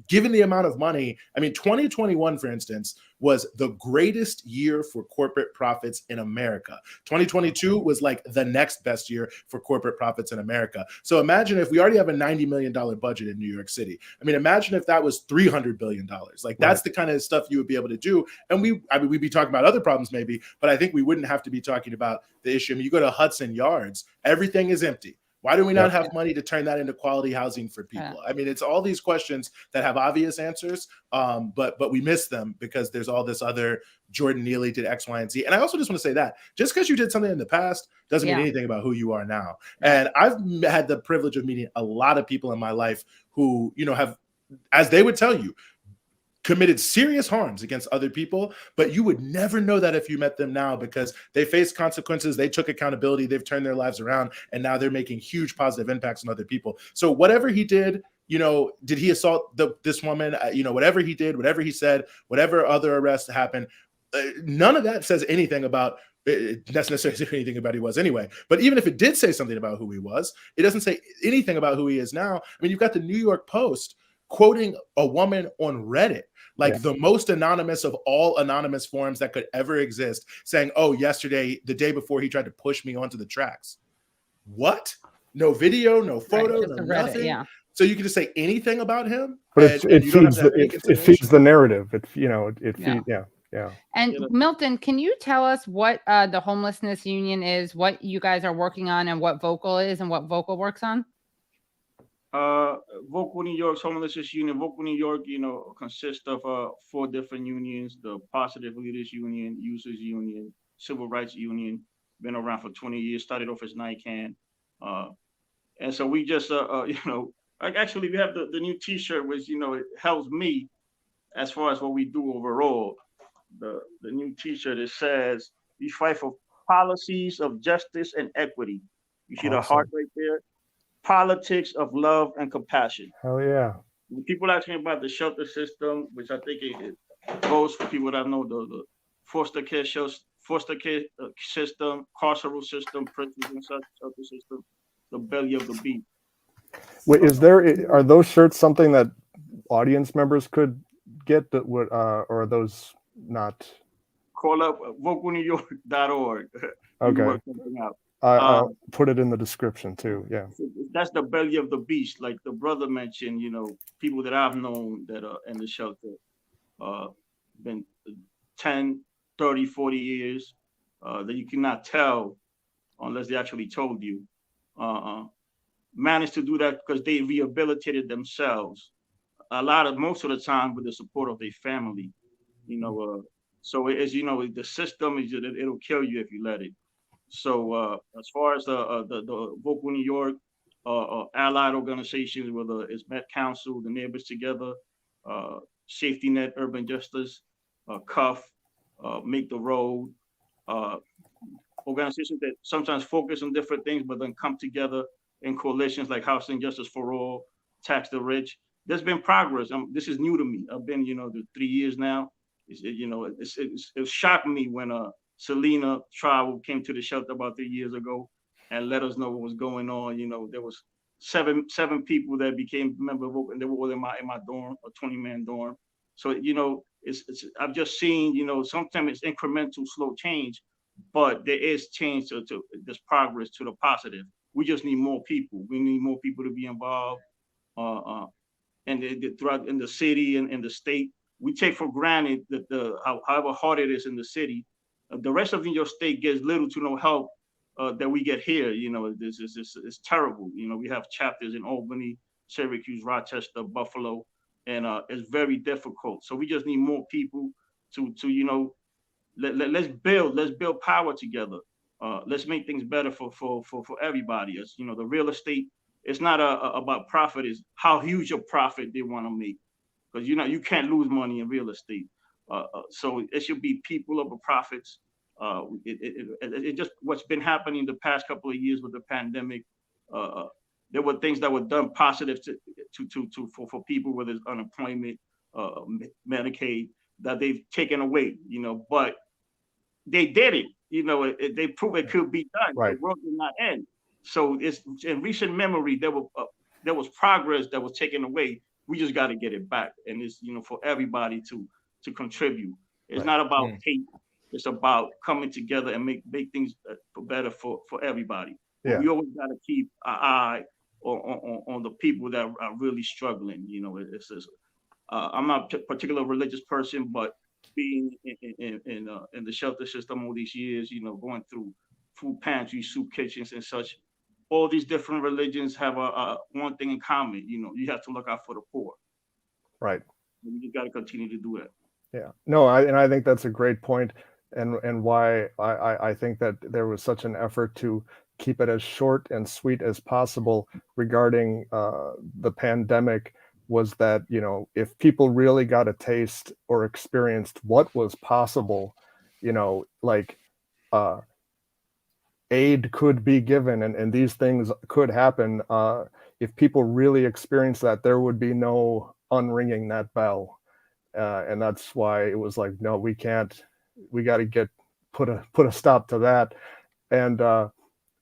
given the amount of money, I mean, 2021, for instance, was the greatest year for corporate profits in America. 2022 was like the next best year for corporate profits in America. So imagine if we already have a $90 million budget in New York City. I mean, imagine if that was $300 billion. Like that's the kind of stuff you would be able to do. And we'd be talking about other problems maybe, but I think we wouldn't have to be talking about the issue. I mean, you go to Hudson Yards, everything is empty. Why do we not have money to turn that into quality housing for people? I mean, it's all these questions that have obvious answers, but we miss them because there's all this other Jordan Neely did X, Y, and Z. And I also just want to say that just because you did something in the past doesn't mean anything about who you are now. And I've had the privilege of meeting a lot of people in my life who, you know, have, as they would tell you, committed serious harms against other people, but you would never know that if you met them now because they faced consequences, they took accountability, they've turned their lives around, and now they're making huge positive impacts on other people. So whatever he did, you know, did he assault this woman? You know, whatever he did, whatever he said, whatever other arrests happened, none of that says anything about that's necessarily anything about who he was anyway. But even if it did say something about who he was, it doesn't say anything about who he is now. I mean, you've got the New York Post quoting a woman on Reddit, like the most anonymous of all anonymous forums that could ever exist, saying, oh, yesterday, the day before, he tried to push me onto the tracks. What? No video, no photo, no nothing. So you can just say anything about him, but it feeds the narrative. And Milton, can you tell us what the homelessness union is, what you guys are working on, and what Vocal is, and what Vocal works on? Vocal New York's homelessness union. Vocal New York, you know, consists of 4 different unions: the Positive Leaders Union, Users Union, Civil Rights Union. Been around for 20 years. Started off as NICAN, and so we just, you know, actually we have the new T-shirt, which, you know, it helps me as far as what we do overall. The new T-shirt, it says, "We fight for policies of justice and equity." You see the heart right there. Politics of love and compassion. Hell yeah. When people asking about the shelter system, which I think it goes for people that know the foster care system, carceral system, prison and such, shelter system, the belly of the beast. Wait, are those shirts something that audience members could get that would, or are those not? Call up vocalnewyork.org. Okay. I'll put it in the description too. Yeah. That's the belly of the beast. Like the brother mentioned, you know, people that I've known that are in the shelter, been 10, 30, 40 years, that you cannot tell unless they actually told you, managed to do that because they rehabilitated themselves. Most of the time with the support of their family, you know, so as you know, the system is, it'll kill you if you let it. So as far as the Vocal New York allied organizations, whether it's Met Council, the Neighbors Together, Safety Net, Urban Justice, CUF, Make the Road, organizations that sometimes focus on different things, but then come together in coalitions like Housing Justice for All, Tax the Rich. There's been progress. This is new to me. I've been, you know, 3 years now. It shocked me when Selena Travel came to the shelter about 3 years ago and let us know what was going on. You know, there was seven people that became member of, and they were all in my dorm, a 20-man dorm. So, you know, I've just seen, you know, sometimes it's incremental, slow change, but there is change to this progress to the positive. We just need more people. We need more people to be involved, and throughout in the city and in the state. We take for granted that however hard it is in the city, the rest of New York State gets little to no help that we get here. You know, it's terrible. You know, we have chapters in Albany, Syracuse, Rochester, Buffalo, and it's very difficult. So we just need more people to you know, let's build power together. Let's make things better for everybody. As you know, the real estate, it's not about profit. It's how huge a profit they want to make. Because you know you can't lose money in real estate, so it should be people over profits. It just what's been happening the past couple of years with the pandemic. There were things that were done positive for people, whether it's unemployment, Medicaid, that they've taken away. You know, but they did it. You know, they proved it could be done. Right. The world did not end. So it's in recent memory there was progress that was taken away. We just got to get it back, and it's, you know, for everybody to contribute. It's not about hate. It's about coming together and make things better for everybody. But we always got to keep our eye on the people that are really struggling. You know, I'm not a particular religious person, but being in the shelter system all these years, you know, going through food pantries, soup kitchens, and such, all these different religions have a one thing in common. You know, you have to look out for the poor. Right. And you got to continue to do that. Yeah. No, I think that's a great point, and why I think that there was such an effort to keep it as short and sweet as possible regarding the pandemic, was that, you know, if people really got a taste or experienced what was possible, you know, like aid could be given and these things could happen. If people really experienced that, there would be no unringing that bell. And that's why it was like, no, we can't, we got to put a stop to that. And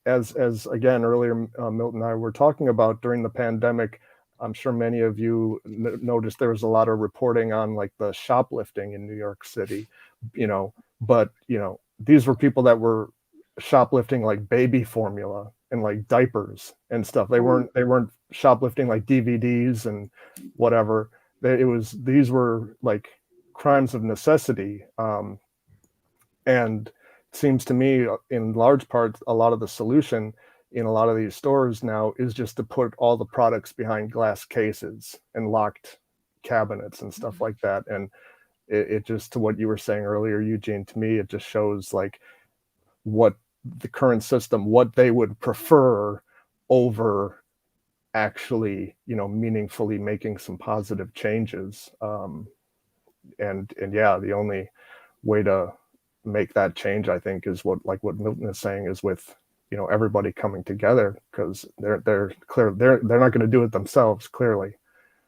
as again, earlier, Milton and I were talking about during the pandemic, I'm sure many of you noticed there was a lot of reporting on like the shoplifting in New York City, you know, but, you know, these were people that were shoplifting like baby formula and like diapers and stuff. They weren't shoplifting like DVDs and whatever. These were like crimes of necessity. And it seems to me, in large part, a lot of the solution in a lot of these stores now is just to put all the products behind glass cases and locked cabinets and stuff like that. And it just, to what you were saying earlier, Eugene, to me, it just shows like what the current system, what they would prefer over actually, you know, meaningfully making some positive changes. And yeah, the only way to make that change, I think, is what Milton is saying, is with, you know, everybody coming together, because they're not going to do it themselves, clearly.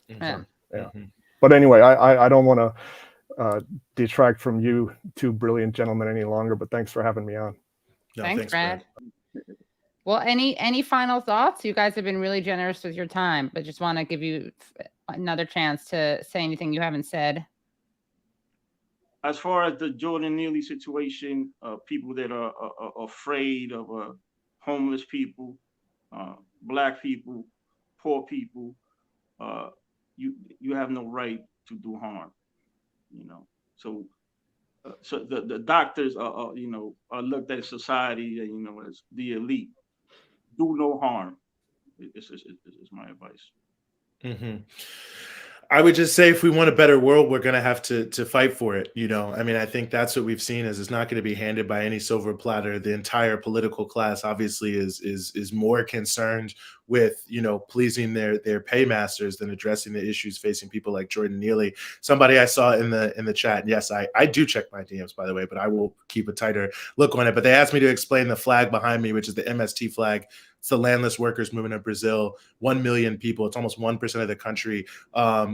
Yeah. Yeah. But anyway, I don't want to detract from you two brilliant gentlemen any longer, but thanks for having me on. No, thanks, Brad. Well, any final thoughts? You guys have been really generous with your time, but just want to give you another chance to say anything you haven't said. As far as the Jordan Neely situation, people that are afraid of homeless people, Black people, poor people, you have no right to do harm, you know. So the doctors are you know, are looked at in society, you know, as the elite. Do no harm. It's my advice. I would just say, if we want a better world, we're going to have to fight for it. You know, I mean, I think that's what we've seen, is it's not going to be handed by any silver platter. The entire political class obviously is more concerned with, you know, pleasing their paymasters than addressing the issues facing people like Jordan Neely. Somebody I saw in the chat, and yes, I do check my DMs, by the way, but I will keep a tighter look on it. But they asked me to explain the flag behind me, which is the MST flag. It's the landless workers movement of Brazil. 1 million people. It's almost 1% of the country.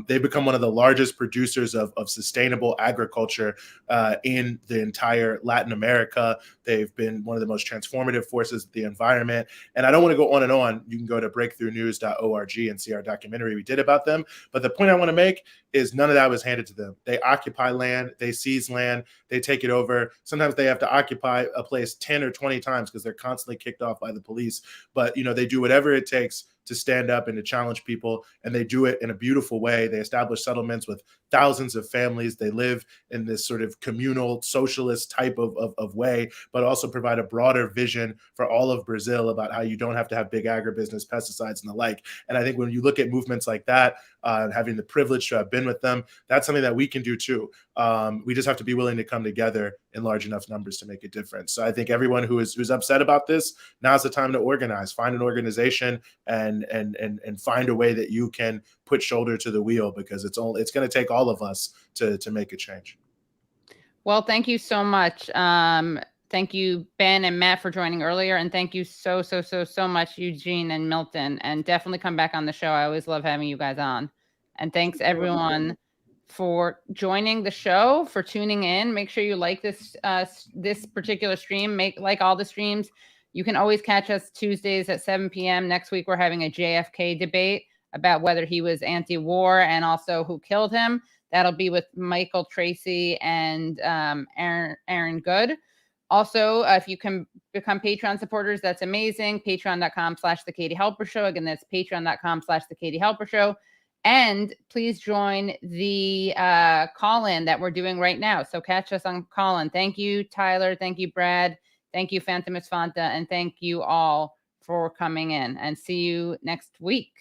They've become one of the largest producers of sustainable agriculture in the entire Latin America. They've been one of the most transformative forces of the environment. And I don't want to go on and on. You can go to breakthroughnews.org and see our documentary we did about them. But the point I want to make is none of that was handed to them. They occupy land, they seize land, they take it over. Sometimes they have to occupy a place 10 or 20 times because they're constantly kicked off by the police. But, you know, they do whatever it takes to stand up and to challenge people, and they do it in a beautiful way. They establish settlements with thousands of families. They live in this sort of communal socialist type of way, but also provide a broader vision for all of Brazil about how you don't have to have big agribusiness, pesticides, and the like. And I think when you look at movements like that, having the privilege to have been with them, that's something that we can do too. We just have to be willing to come together in large enough numbers to make a difference. So I think everyone who's upset about this, now's the time to organize, find an organization, and find a way that you can put shoulder to the wheel, because it's going to take all of us to make a change. Well, thank you so much. Thank you, Ben and Matt, for joining earlier, and thank you so much, Eugene and Milton. And definitely come back on the show. I always love having you guys on. And thanks everyone for joining the show, for tuning in. Make sure you like this this particular stream. Like all the streams. You can always catch us Tuesdays at 7 p.m. Next week, we're having a JFK debate about whether he was anti-war and also who killed him. That'll be with Michael Tracy and Aaron Good. Also, if you can become Patreon supporters, that's amazing. Patreon.com/The Katie Halper Show. Again, that's patreon.com/The Katie Halper Show. And please join the call-in that we're doing right now. So catch us on call-in. Thank you, Tyler. Thank you, Brad. Thank you, Phantom Fanta. And thank you all for coming in. And see you next week.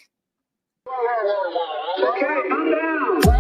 Okay, I'm down.